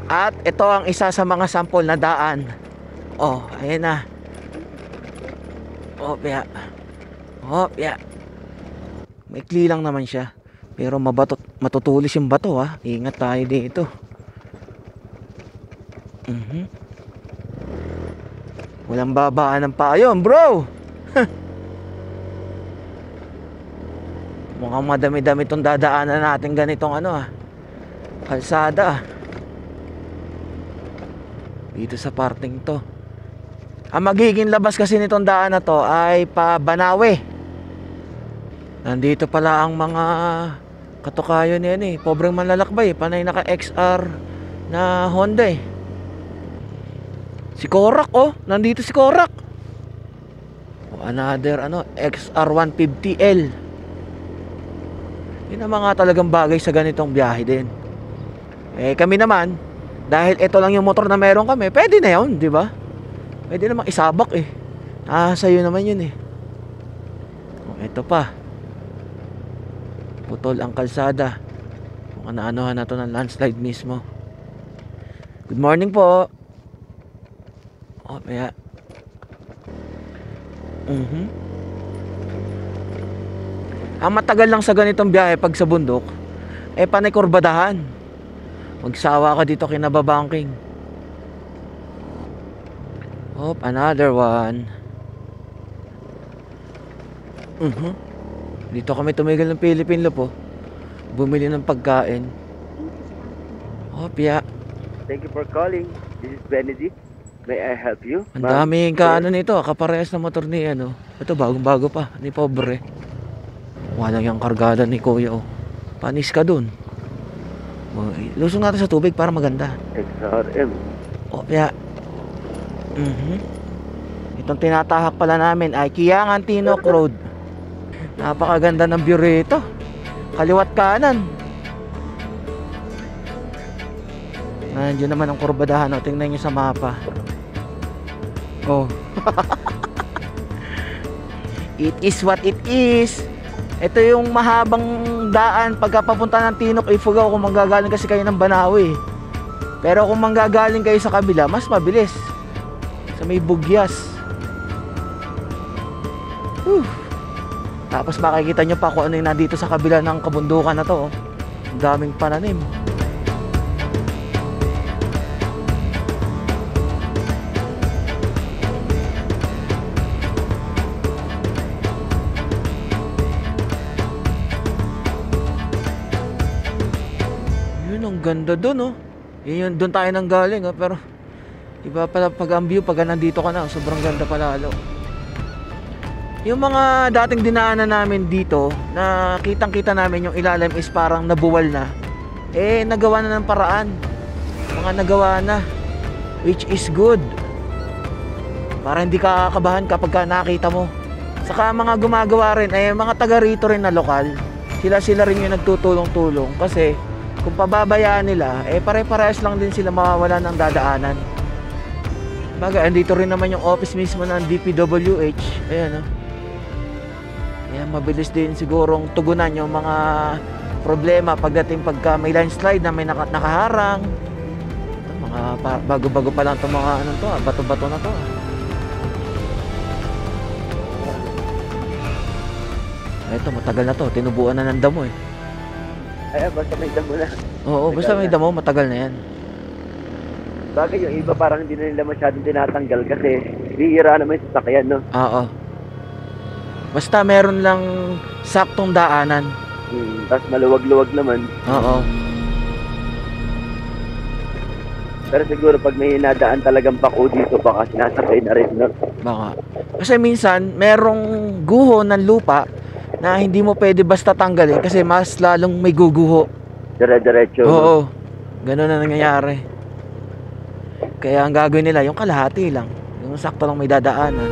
At ito ang isa sa mga sample na daan. Ayan na. Yeah. Maikli lang naman siya, pero matutulis yung bato ha. Ingat tayo dito. Walang babaan ng payon, bro. Mukhang madami-dami itong dadaanan natin ganitong kalsada dito sa parting to. Ang magiging labas kasi nitong daan na to ay pa Banawe. Nandito pala ang mga katukayo niyan pobreng manlalakbay, panay naka XR na Honda Si Korak nandito si Korak. Another XR150L. Yun ang mga talagang bagay sa ganitong biyahe din. Kami naman, dahil ito lang yung motor na meron kami, pwede na yun, di ba? Pwede namang isabak sa'yo naman yun ito pa. Putol ang kalsada. Kung ano-anohan na to ng landslide mismo. Good morning po. Ang matagal lang sa ganitong biyahe pag sa bundok, panay kurbadahan. Magsawa ka dito kinababangking. Hop, another one. Dito kami tumigil ng Philippine Loop, bumili ng pagkain. Hop, yeah. Thank you for calling. This is Benedict. May I help you? Ang daming nito, kaparehas na motor ni Ito bagong-bago pa, ni pobre. Wala yung kargada ni Kuya, Panis ka dun. Lusong natin sa tubig para maganda. XRM. Yeah. Itong tinatahak pala namin ay Kiangan Tinok Road. Napakaganda ng view rito. Kaliwat kanan. Nandiyan naman ang kurbadahan. Tingnan nyo sa mapa. It is what it is. Ito yung mahabang daan pagka papunta ng Tinok Ifugao kung manggagaling kasi kayo ng Banawe. Pero kung manggagaling kayo sa kabila, mas mabilis. Sa may Bugyas. Tapos makikita nyo pa kung ano yung nandito sa kabila ng kabundukan na to. Ang daming pananim. Ang ganda dun, yun, dun tayo nang galing, pero iba pala pag ang view pag nandito ka na, sobrang ganda palalo. Yung mga dating dinaanan namin dito, na kitang-kita namin yung ilalim is parang nabuwal na. Nagawa na ng paraan. Mga nagawa na, which is good. Para hindi ka kakabahan kapag ka nakita mo. Saka mga gumagawa rin, mga taga rito rin na lokal. Sila rin yung nagtutulong-tulong kasi kung pababayaan nila, pare-parehas lang din sila mawawala ng dadaanan. Bagay, andito rin naman yung office mismo ng DPWH. Ayan, Ayan, mabilis din sigurong tugunan yung mga problema pagdating pagka may landslide na may nakaharang. Ito, mga bago-bago pa lang itong mga bato-bato na to. Ito, matagal na to. Tinubuan na ng damo Basta may damo na. Oo, basta may damo, matagal na yan. Bagay yung iba parang hindi na nila masyadong tinatanggal kasi bihira naman yung sasakyan, no? Oo. Basta meron lang saktong daanan. Tapos maluwag-luwag naman. Oo. Pero siguro pag may nadaan talagang bako dito, baka sinasakay na rin, no? Baka. Kasi minsan, merong guho ng lupa na hindi mo pwede basta tanggalin kasi mas lalong may guguho. Dire-diretso. Oo. Ganun na nangyayari. Kaya ang gagawin nila, yung kalahati lang. Yung sakto lang may dadaanan.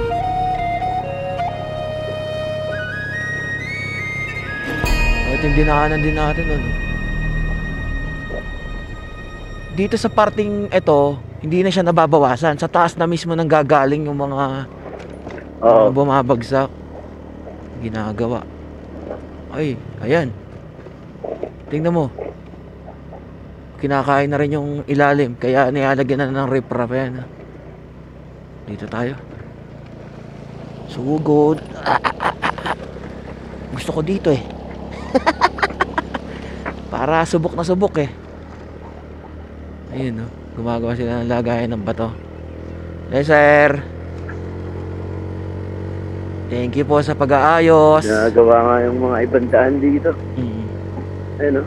Ito yung dinaanan din natin. Dito sa parting ito, hindi na siya nababawasan. Sa taas na mismo nang gagaling yung mga bumabagsak. Ginagawa. Ay, ayan. Tingnan mo. Kinakain na rin yung ilalim. Kaya nilalagyan na ng riprap. Ayan. Dito tayo. Sugod. Gusto ko dito Para subok na subok Ayun gumagawa sila ng lagayan ng bato. Yes sir. Thank you po sa pag-aayos. Nagawa nga yung mga ibang daan dito. Ayun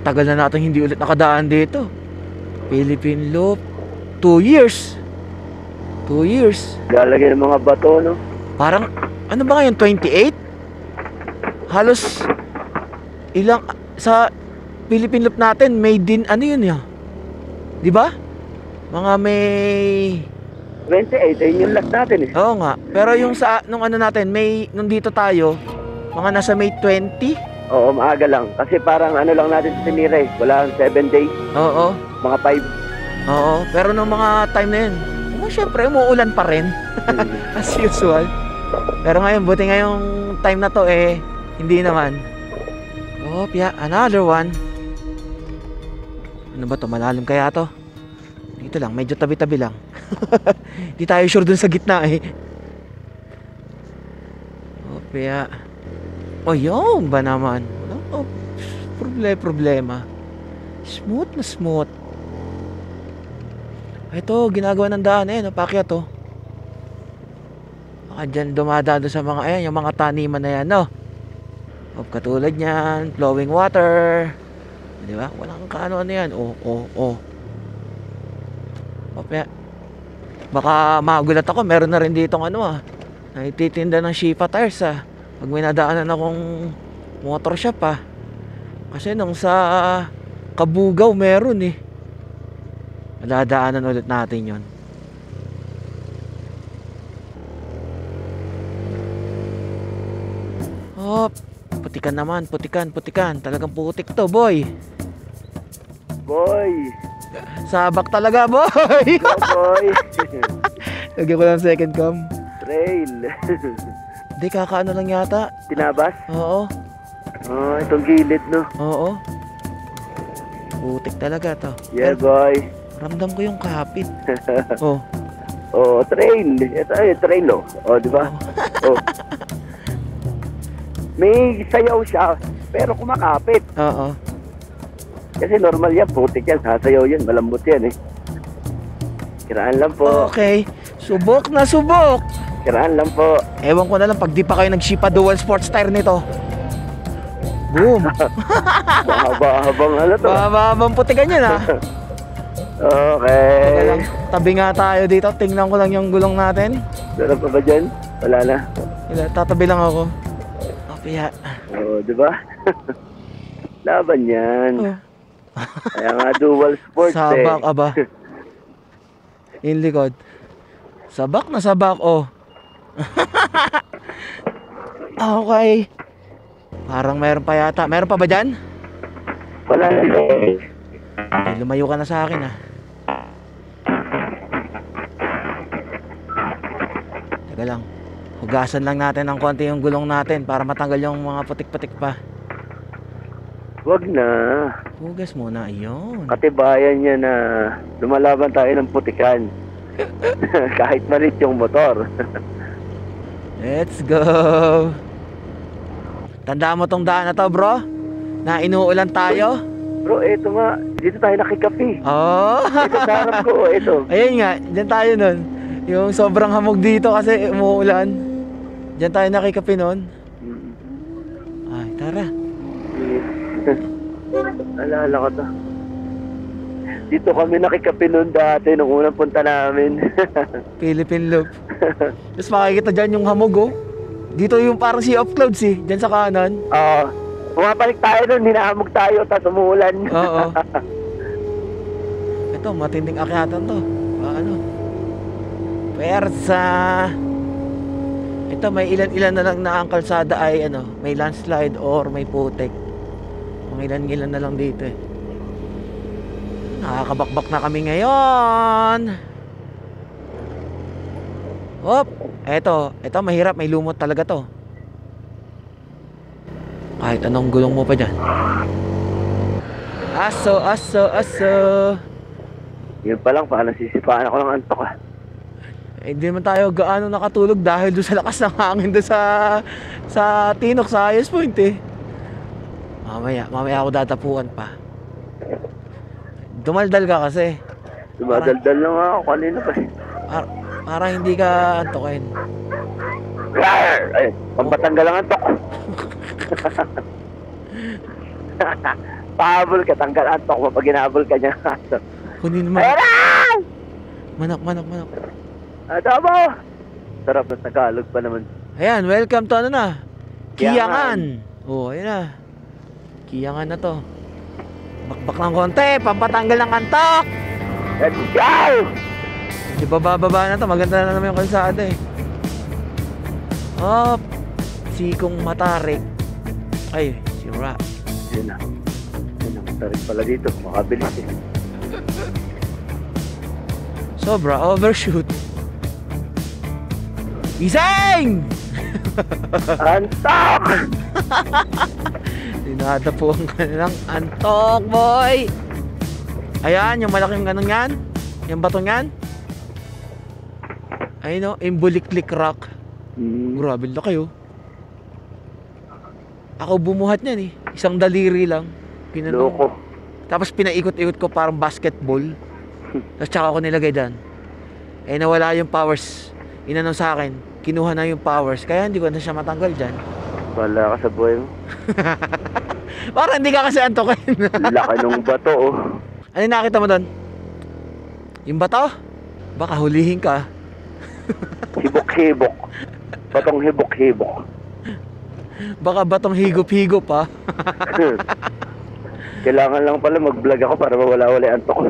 Tagal na natin hindi ulit nakadaan dito. Philippine Loop 2 years. 2 years. Lalagay ng mga bato, no? Parang ano ba ngayon, 28? Halos ilang sa Philippine Loop natin may din yun di ba? Mga may 28, ayun yung last natin Oo nga. Pero yung sa nung natin, may nung dito tayo, mga nasa May 20. Oo, maaga lang. Kasi parang lang natin tinira Wala 7 days. Oo. Mga 5. Oo. Pero nung mga time na yun, syempre umuulan pa rin. As usual. Pero ngayon, buti ngayong time na to hindi naman. Oh, another one. Ano ba to? Malalim kaya to? Dito lang, medyo tabi-tabi lang. Di tayo sure dun sa gitna O yun ba naman? Oh, problema. Smooth na smooth. Ito, ginagawa ng daan eh, napakyat to. Baka dyan dumadaan sa mga, ayan, yung mga taniman na yan, no? O, katulad yan, flowing water. Di ba? Walang kaano yan. Oh. Baka magulat ako, meron na rin ditong nagtitinda ng Shifa tires pag may nadaanan akong motor shop kasi nung sa Kabugaw meron madadaanan ulit natin yon. Oh, putikan naman, putikan, talagang putik to, boy. Sabak talaga, boy. Go, boy. Lagyan ko lang second cam. Trail. Hindi, kakaano lang yata. Tinabas? Oo. Oh, itong gilid, no? Oo. Putik talaga to. Yeah, Pero boy. ramdam ko yung kapit. Oh. Oh, trail. Ito ay trail, oh. Oh, di ba? Oh. May sayaw siya, pero kumakapit. Oo. Kasi normal yan, putik yan, sasayaw yan, malambot yan Kiraan lang po. Okay. Subok na subok. Kiraan lang po. Ewan ko na lang pag di pa kayo nag-Shipa dual sports tire nito. Boom. Mahaba-habang to. Mahaba-habang putikan yun Okay. Teka lang, tabi nga tayo dito. Tingnan ko lang yung gulong natin. Meron pa ba dyan? Wala na. Tatabi lang ako. Okay. Oh, di ba? Laban yan. Oh. Kaya nga dual sports Sabak aba. Yung likod. Sabak na sabak, oh. Okay. Parang meron pa yata. Meron pa ba dyan? Wala na. Lumayo ka na sa akin, Teka lang. Hugasan lang natin ng konti yung gulong natin para matanggal yung mga putik-putik pa. Wag na. Hugas muna, ayun. Katibayan niya na lumalaban tayo ng putikan. Kahit malit yung motor. Let's go. Tandaan mo tong daan na to, bro? Na inuulan tayo? Bro, eto nga. Dito tayo nakikapi. Oh. Ito sa harap ko, ito. Ayun nga, dyan tayo nun. Yung sobrang hamog dito kasi umuulan. Dyan tayo nakikapi nun. Ay, tara. Alala ko to. Dito kami nakikapi nun dati nung unang punta namin. Philippine Loop. Tapos makikita dyan yung hamog, oh. Dito yung parang Sea of Clouds, dyan sa kanan. Oo. Pumapalik tayo nun, hinahamog tayo, tapos umuulan. Oo. Ito, matinding akyatan to. Persa. Ito, may ilan-ilan na lang na ang kalsada ay may landslide or may putik. Mga ilan-ilan na lang dito Nakakabakbak na kami ngayon. Hop! Ito mahirap, may lumot talaga to. Kahit anong gulong mo pa dyan. Aso. Yun pa lang, parang nasisipaan ako ng antok Hindi naman tayo gaano nakatulog dahil doon sa lakas ng hangin doon sa Tinok, sa highest point Mamaya ako datapuan pa. Dumaldal ka kasi. Dumadaldal lang ako kanina pa Para hindi ka antokin. Ay, pampatanggal ang antok. Pahabol ka, tanggal antok mo pag ginabol ka niya. Kunin mo. Ayan na! Manak. Tama! Sarap na Tagalog pa naman. Ayan, welcome to Kiyangan. Kiyangan. Ayan na. Kiyangan na to. Bakbak ng konti, pampatanggal ng antok. Let's go! Di ba bababa na to, maganda na naman yung kalsada Oh, sikong matarik. Ay, si Rap. Yun na. Yun ang tarik pala dito, makabilis Sobra, overshoot. Iseng! Antok! Dinada po ang kanilang antok, boy! Ayan, yung malaking ganun yan. Yung batong yan. Ayun Imbuliklik Rock. Grabe na kayo. Ako bumuhat niyan eh. Isang daliri lang. Loko. Tapos pinaikot-ikot ko parang basketball. Tapos tsaka ako nilagay dyan. Eh nawala yung powers. Inano sa akin, kinuha na yung powers. Kaya hindi ko na siya matanggal dyan. Wala ka sa buhay mo. Parang hindi ka kasi antokin. Laki nung bato, oh. Ano yung nakita mo doon? Yung bato? Baka hulihin ka. Hibok-hibok. Batong hibok-hibok. Baka batong higop-higop ha. Kailangan lang pala mag-vlog ako para mawala-wala yung antok ko.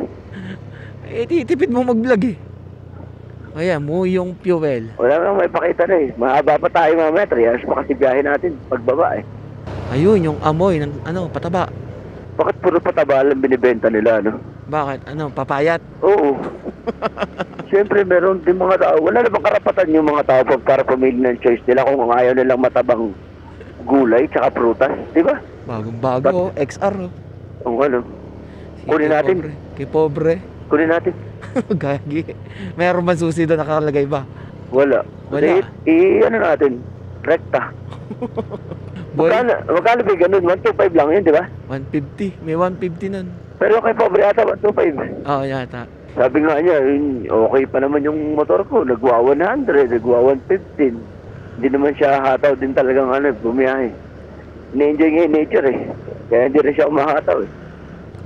Eh titipid mo mag-vlog eh. Ayan mo yung fuel. Wala nang may pakita na eh. Mahaba pa tayo mamaya. 3 hours pa kasi biyahe natin. Pagbaba eh. Ayun yung amoy ng ano, pataba. Bakit puro pataba lang binibenta nila, no? Bakit? Ano, papayat? Oo. Siyempre, meron din mga tao. Wala namang karapatan yung mga tao para pumili ng choice nila kung ayaw nilang matabang gulay tsaka prutas. Di ba? Bagong-bago, XR. Kung ano. Kunin natin. Kay pobre. Kunin natin. Gagi. Meron man susi doon nakalagay ba? Wala. Wala. Ano natin? Rekta. Boy, Magkano ba ganun? 125 lang yun, di ba? 150. May 150 nun. Pero kay pobre ata, 125. Oo, yata. Sabi nga niya, okay pa naman yung motor ko. Nagwa 100, nagwa 115. Hindi naman siya hataw din talagang bumiyahe. Na-enjoy nga yung nature eh. Kaya hindi rin siya umahataw eh.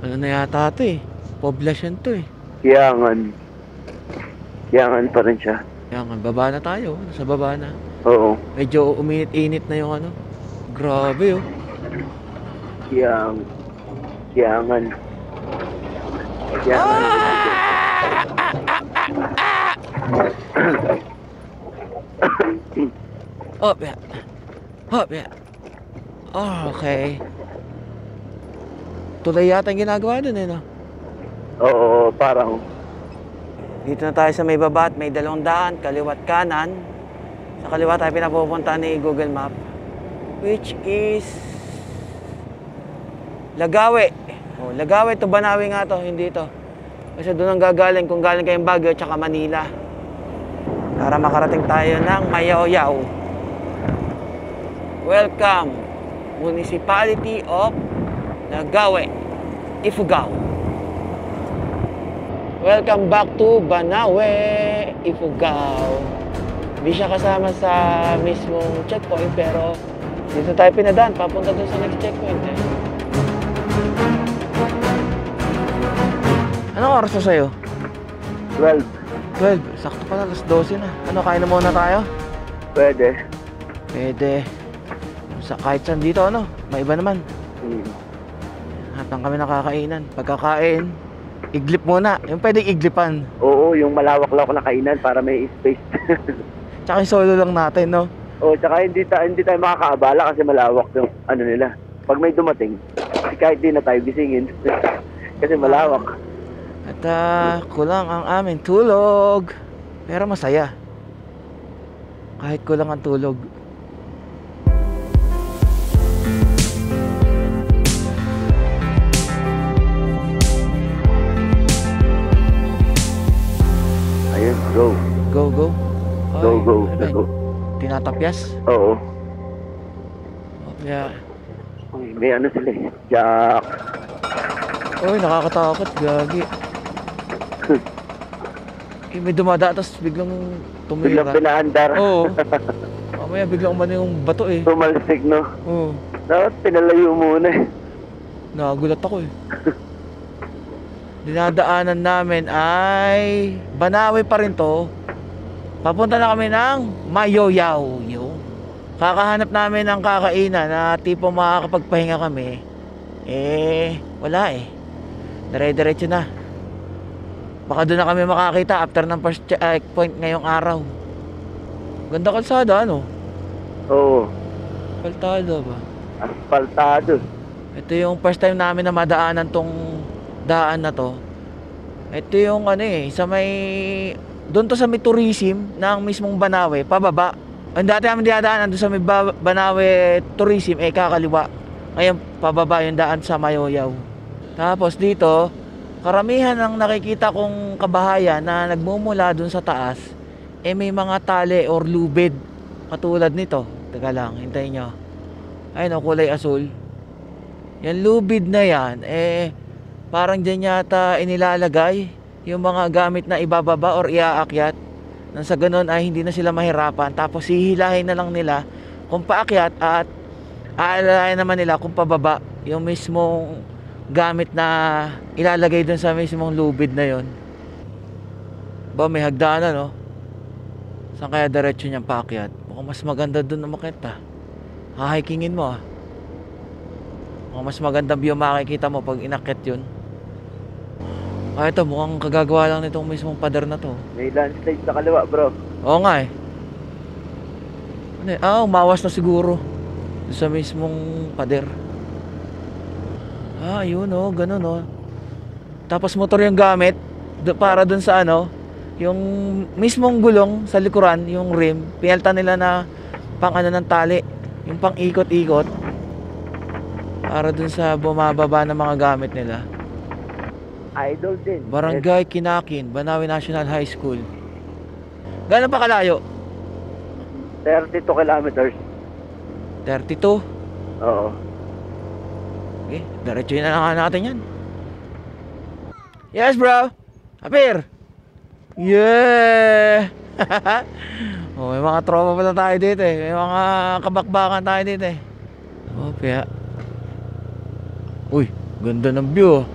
Ano na yata ito eh. Poblasyon to eh. Kiyangan pa rin siya. Kaya nga, baba na tayo. Nasa baba na. Oo. Medyo uminit-init na yung ano. Grabe oh. Kiyangan. Oh, yeah. Oh, yeah. Oh, okay. Tuloy yata yung ginagawa dun eh, no? Oo, parang. Dito na tayo sa may baba at may 2 daan, kaliwat kanan. Sa kaliwa tayo pinapupunta ni Google Map, which is Lagawe. Oh, Lagawe to Banawe nga to, hindi to. Kasi doon ang gagaling kung galing kayong Baguio tsaka Manila. Para makarating tayo ng Mayaoyao. Welcome, Municipality of Lagawe, Ifugao. Welcome back to Banawe, Ifugao. Hindi siya kasama sa mismong checkpoint pero dito tayo pinadaan, papunta doon sa next checkpoint eh. Anong oras na sa'yo? 12. 12, sakto pala, alas 12 na. Ano, kain na muna tayo? Pwede. Pwede. Kahit saan dito, ano, may iba naman. Hatang kami nakakainan. Pagkakain, iglip muna. Yung pwedeng iglipan. Oo, yung malawak-lawak na kainan para may space. Tsaka yung solo lang natin, no? Oo, tsaka hindi tayo makakaabala kasi malawak yung nila. Pag may dumating, kahit di na tayo gisingin. Kasi malawak. At kulang ang aming tulog. Pero masaya. Kahit kulang ang tulog. Ayun, go. Go. Go. Tinatapyas? Oo. Yeah. May sila eh. Jack. Uy, nakakatakot. Gagi. May dumada tapos biglang tumira. Biglang pinaandar. Oo. Mamaya biglang umano yung bato eh. Tumalsik, no? Oo. Dapat pinalayo muna eh. Nagulat ako eh. Dinadaanan namin ay Banawe pa rin to. Papunta na kami ng Mayaoyao. Yung kakahanap namin ng kakainan na tipo makakapagpahinga kami. Wala eh. Dire-diretso na. Baka doon na kami makakita after ng first checkpoint ngayong araw. Ganda kalsada, ano? Oo. Asfaltado ba? Asfaltado. Ito yung first time namin na madaanan tong daan na to. Ito yung sa may doon to sa may tourism ng mismong Banawe, pababa. Ang dati namin dinadaanan doon sa may Banawe tourism, kakaliwa. Ngayon, pababa yung daan sa Mayaoyao. Tapos dito, karamihan ng nakikita kong kabahayan na nagmumula doon sa taas, may mga tali or lubid. Katulad nito. Teka lang, hintayin nyo. Ayun o, kulay asul. Yan lubid na yan, parang dyan yata inilalagay yung mga gamit na ibababa or iaakyat. Nang sa ganun ay hindi na sila mahirapan. Tapos hihilahin na lang nila kung paakyat at aalalayan naman nila kung pababa yung mismong gamit na ilalagay dun sa mismong lubid na yon. Ba, may hagdanan no? Saan kaya diretso niyang paakyat? Mukhang mas maganda dun na makita. Hahikingin mo ah. Mukhang mas magandang view makikita mo pag inakyat yun. Ito mukhang kagagawa lang nitong mismong pader na to. May landslide sa kaliwa, bro. Oo nga eh. Umawas na siguro sa mismong pader. Yun oh, ganun oh. Tapos motor yung gamit para dun sa yung mismong gulong sa likuran, yung rim, pinalta nila na pang ng tali, yung pang ikot-ikot para dun sa bumababa ng mga gamit nila. Idol din. Barangay Kinakin, Banawe National High School. Gano'n pa kalayo? 32 kilometers. 32? Oo. Okay, diretsuhin na lang natin yan. Yes bro! Apir! Yeah! May mga tropa pala tayo dito eh. May mga kabakbakan tayo dito eh. Kaya. Uy, ganda ng view oh.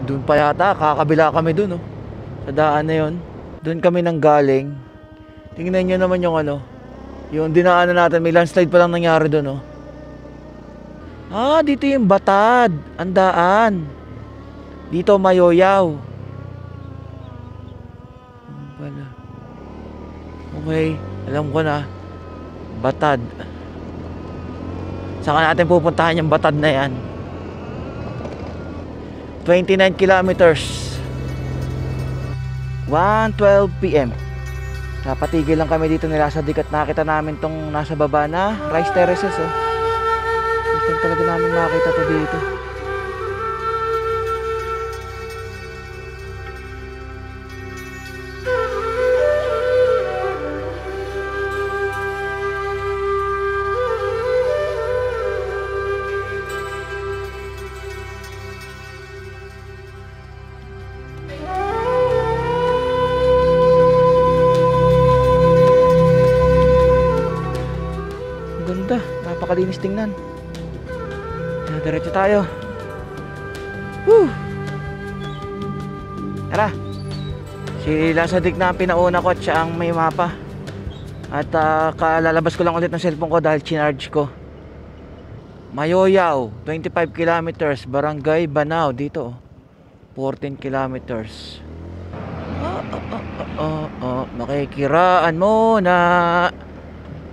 Doon pa yata, kakabila kami doon oh. Sa daan na yun. Doon kami nang galing. Tingnan nyo naman yung yung dinaanan natin, may landslide pa lang nangyari doon oh. Dito yung Batad, ang daan. Dito Mayoyaw. Wala. Okay, alam ko na. Batad. Saka natin pupuntahan yung Batad na yan. 29 kilometers. 1:12 PM. Napatigil lang kami dito nila sa dikat. Nakita namin tong nasa baba na rice terraces oh. Gusto talaga namin makita to dito. Napakalinis tingnan. Diretso tayo. Woo! Tara. Si Lasadik na ang pinauna ko at siya ang may mapa. At kalalabas ko lang ulit ng cellphone ko dahil chinarge ko. Mayoyaw, 25 kilometers. Barangay Banao, dito 14 kilometers. Makikiraan muna.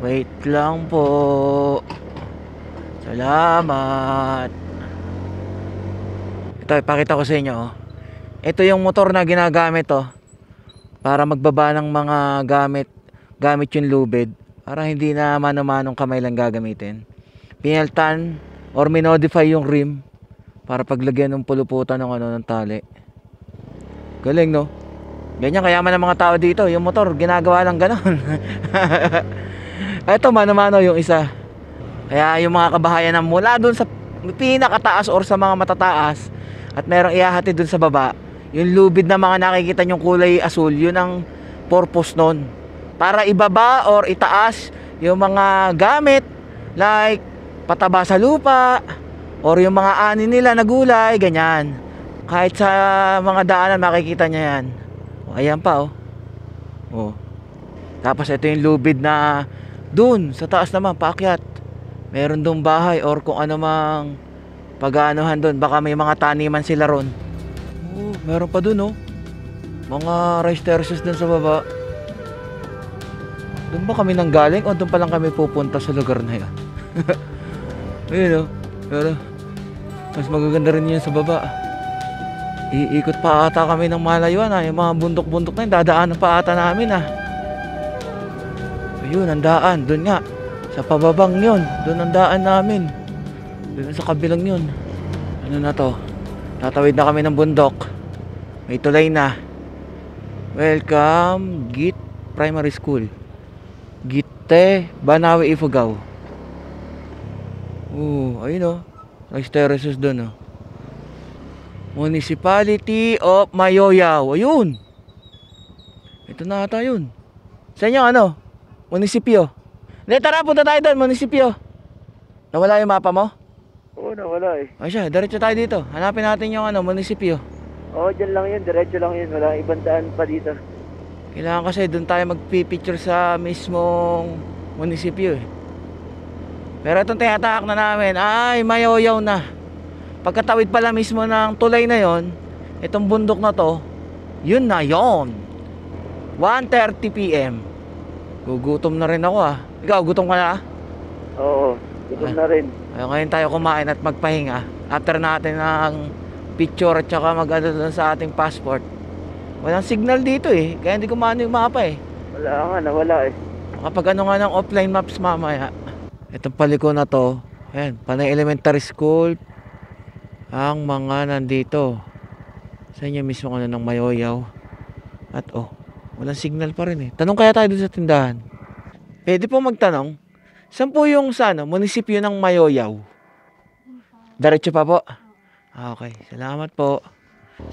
Wait lang po. Salamat. Ito, ipakita ko sa inyo oh. Ito yung motor na ginagamit oh, para magbaba ng mga gamit yung lubid, para hindi na mano-manong kamay lang gagamitin. Pinaltan or minodify yung rim para paglagyan ng puluputan ng ng tali. Galing no? Ganyan kayaman ng mga tao dito. Yung motor ginagawa lang ganon. Ito mano-mano yung isa. Kaya yung mga kabahayan na mula dun sa pinakataas or sa mga matataas at merong ihahatid dun sa baba, yung lubid na mga nakikita nyong kulay asul, yun ang purpose nun. Para ibaba or itaas yung mga gamit like pataba sa lupa or yung mga ani nila na gulay, ganyan. Kahit sa mga daanan makikita niya yan. Ayan pa oh. Tapos ito yung lubid na dun sa taas naman paakyat. Meron dong bahay or kung ano mang pag-aanuhan dun. Baka may mga taniman sila ron. Meron pa dun oh. Mga rice terraces dun sa baba. Doon ba kami nang galing o doon pa lang kami pupunta sa lugar na yan? Ayun oh. Pero mas magaganda rin yun sa baba. Iikot pa ata kami ng malayuan ah. Yung mga bundok-bundok na yun, dadaanan pa ata namin ah. Ayun, ang daan. Doon nga. Sa pababang yun. Doon ang daan namin. Doon sa kabilang yun. Ano na to? Tatawid na kami ng bundok. May tulay na. Welcome, Git Primary School. Git Norte, Banawe, Ifugao. Ayun oh. Nice terraces doon oh. Municipality of Mayoyaw. Ayun. Ito na ata yun. Sa inyo ano? Munisipyo. Hindi, tara, punta tayo doon, munisipyo. Nawala yung mapa mo? Oo, nawala eh. Ay siya, diretso tayo dito. Hanapin natin yung ano, munisipyo. Oo, dyan lang yun. Diretso lang yun. Wala ibang daan pa dito. Kailangan kasi doon tayo magpipicture sa mismong munisipyo eh. Pero itong tinatahak na namin, ay Mayoyaw na. Pagkatawid pala mismo ng tulay na yon, itong bundok na to, yun na yon. 1:30 PM. Gugutom na rin ako ah. Ikaw, gutom ka na ah? Oo, gutom na rin. Ay, ngayon tayo kumain at magpahinga. After natin ng picture at saka mag-ano doon sa ating passport. Walang signal dito eh. Kaya hindi ko maano yung mapa eh. Wala nga, nawala eh. Kapag ano nga ng offline maps mamaya. Itong paliko na to, ayan, Panay Elementary School. Ang mga nandito sa inyo mismo ano ng Mayoyaw. At walang signal pa rin eh. Tanong kaya tayo dun sa tindahan. Pwede po magtanong, saan po yung munisipyo ng Mayoyaw? Diretso pa po? Okay, salamat po.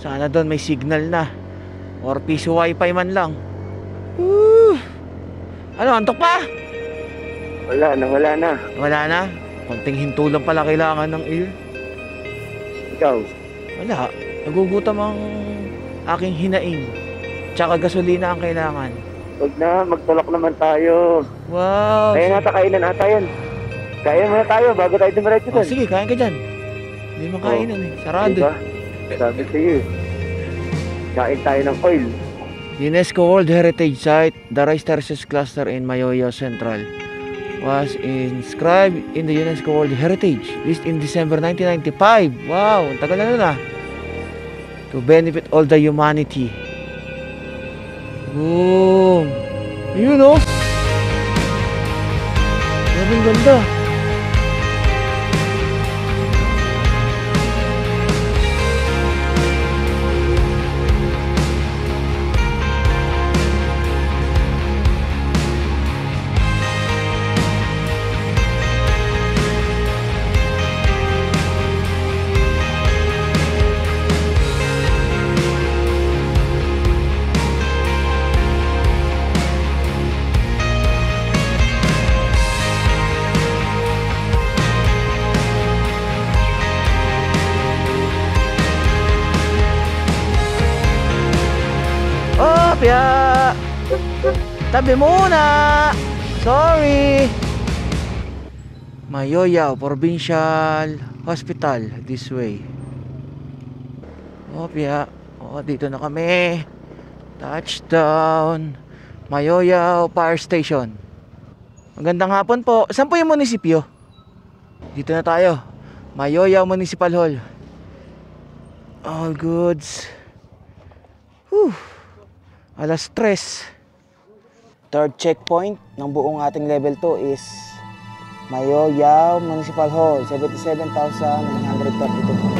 Sana doon may signal na. Or piso wifi man lang. Ano, antok pa? Wala na. Wala na? Konting hinto lang pala kailangan ng ear. Ikaw? Wala. Nagugutom ang aking hinaing. Tsaka gasolina ang kailangan. Huwag na, magtulak naman tayo. Wow. Kaya nata, kainan ata yun. Kain muna tayo bago tayo dumiretso doon. Sige, kain ka dyan. Hindi makainan eh. Sarado. Diba? Sabi sa'yo eh. Kain tayo ng oil. UNESCO World Heritage Site, the Rice Terraces Cluster in Mayoyaw Central was inscribed in the UNESCO World Heritage List in December 1995. Wow, ang tagal na nun ah. To benefit all the humanity. Boom. Ayun oh. Ang ganda. Opya! Tabi muna! Sorry! Mayoyaw Provincial Hospital, this way. Opya! Dito na kami. Touchdown! Mayoyaw Fire Station. Magandang hapon po. Saan po yung munisipyo? Dito na tayo. Mayoyaw Municipal Hall. All goods. Whew. Alas 3. Third checkpoint ng buong ating level 2 is Mayoyaw Municipal Hall, 77,932.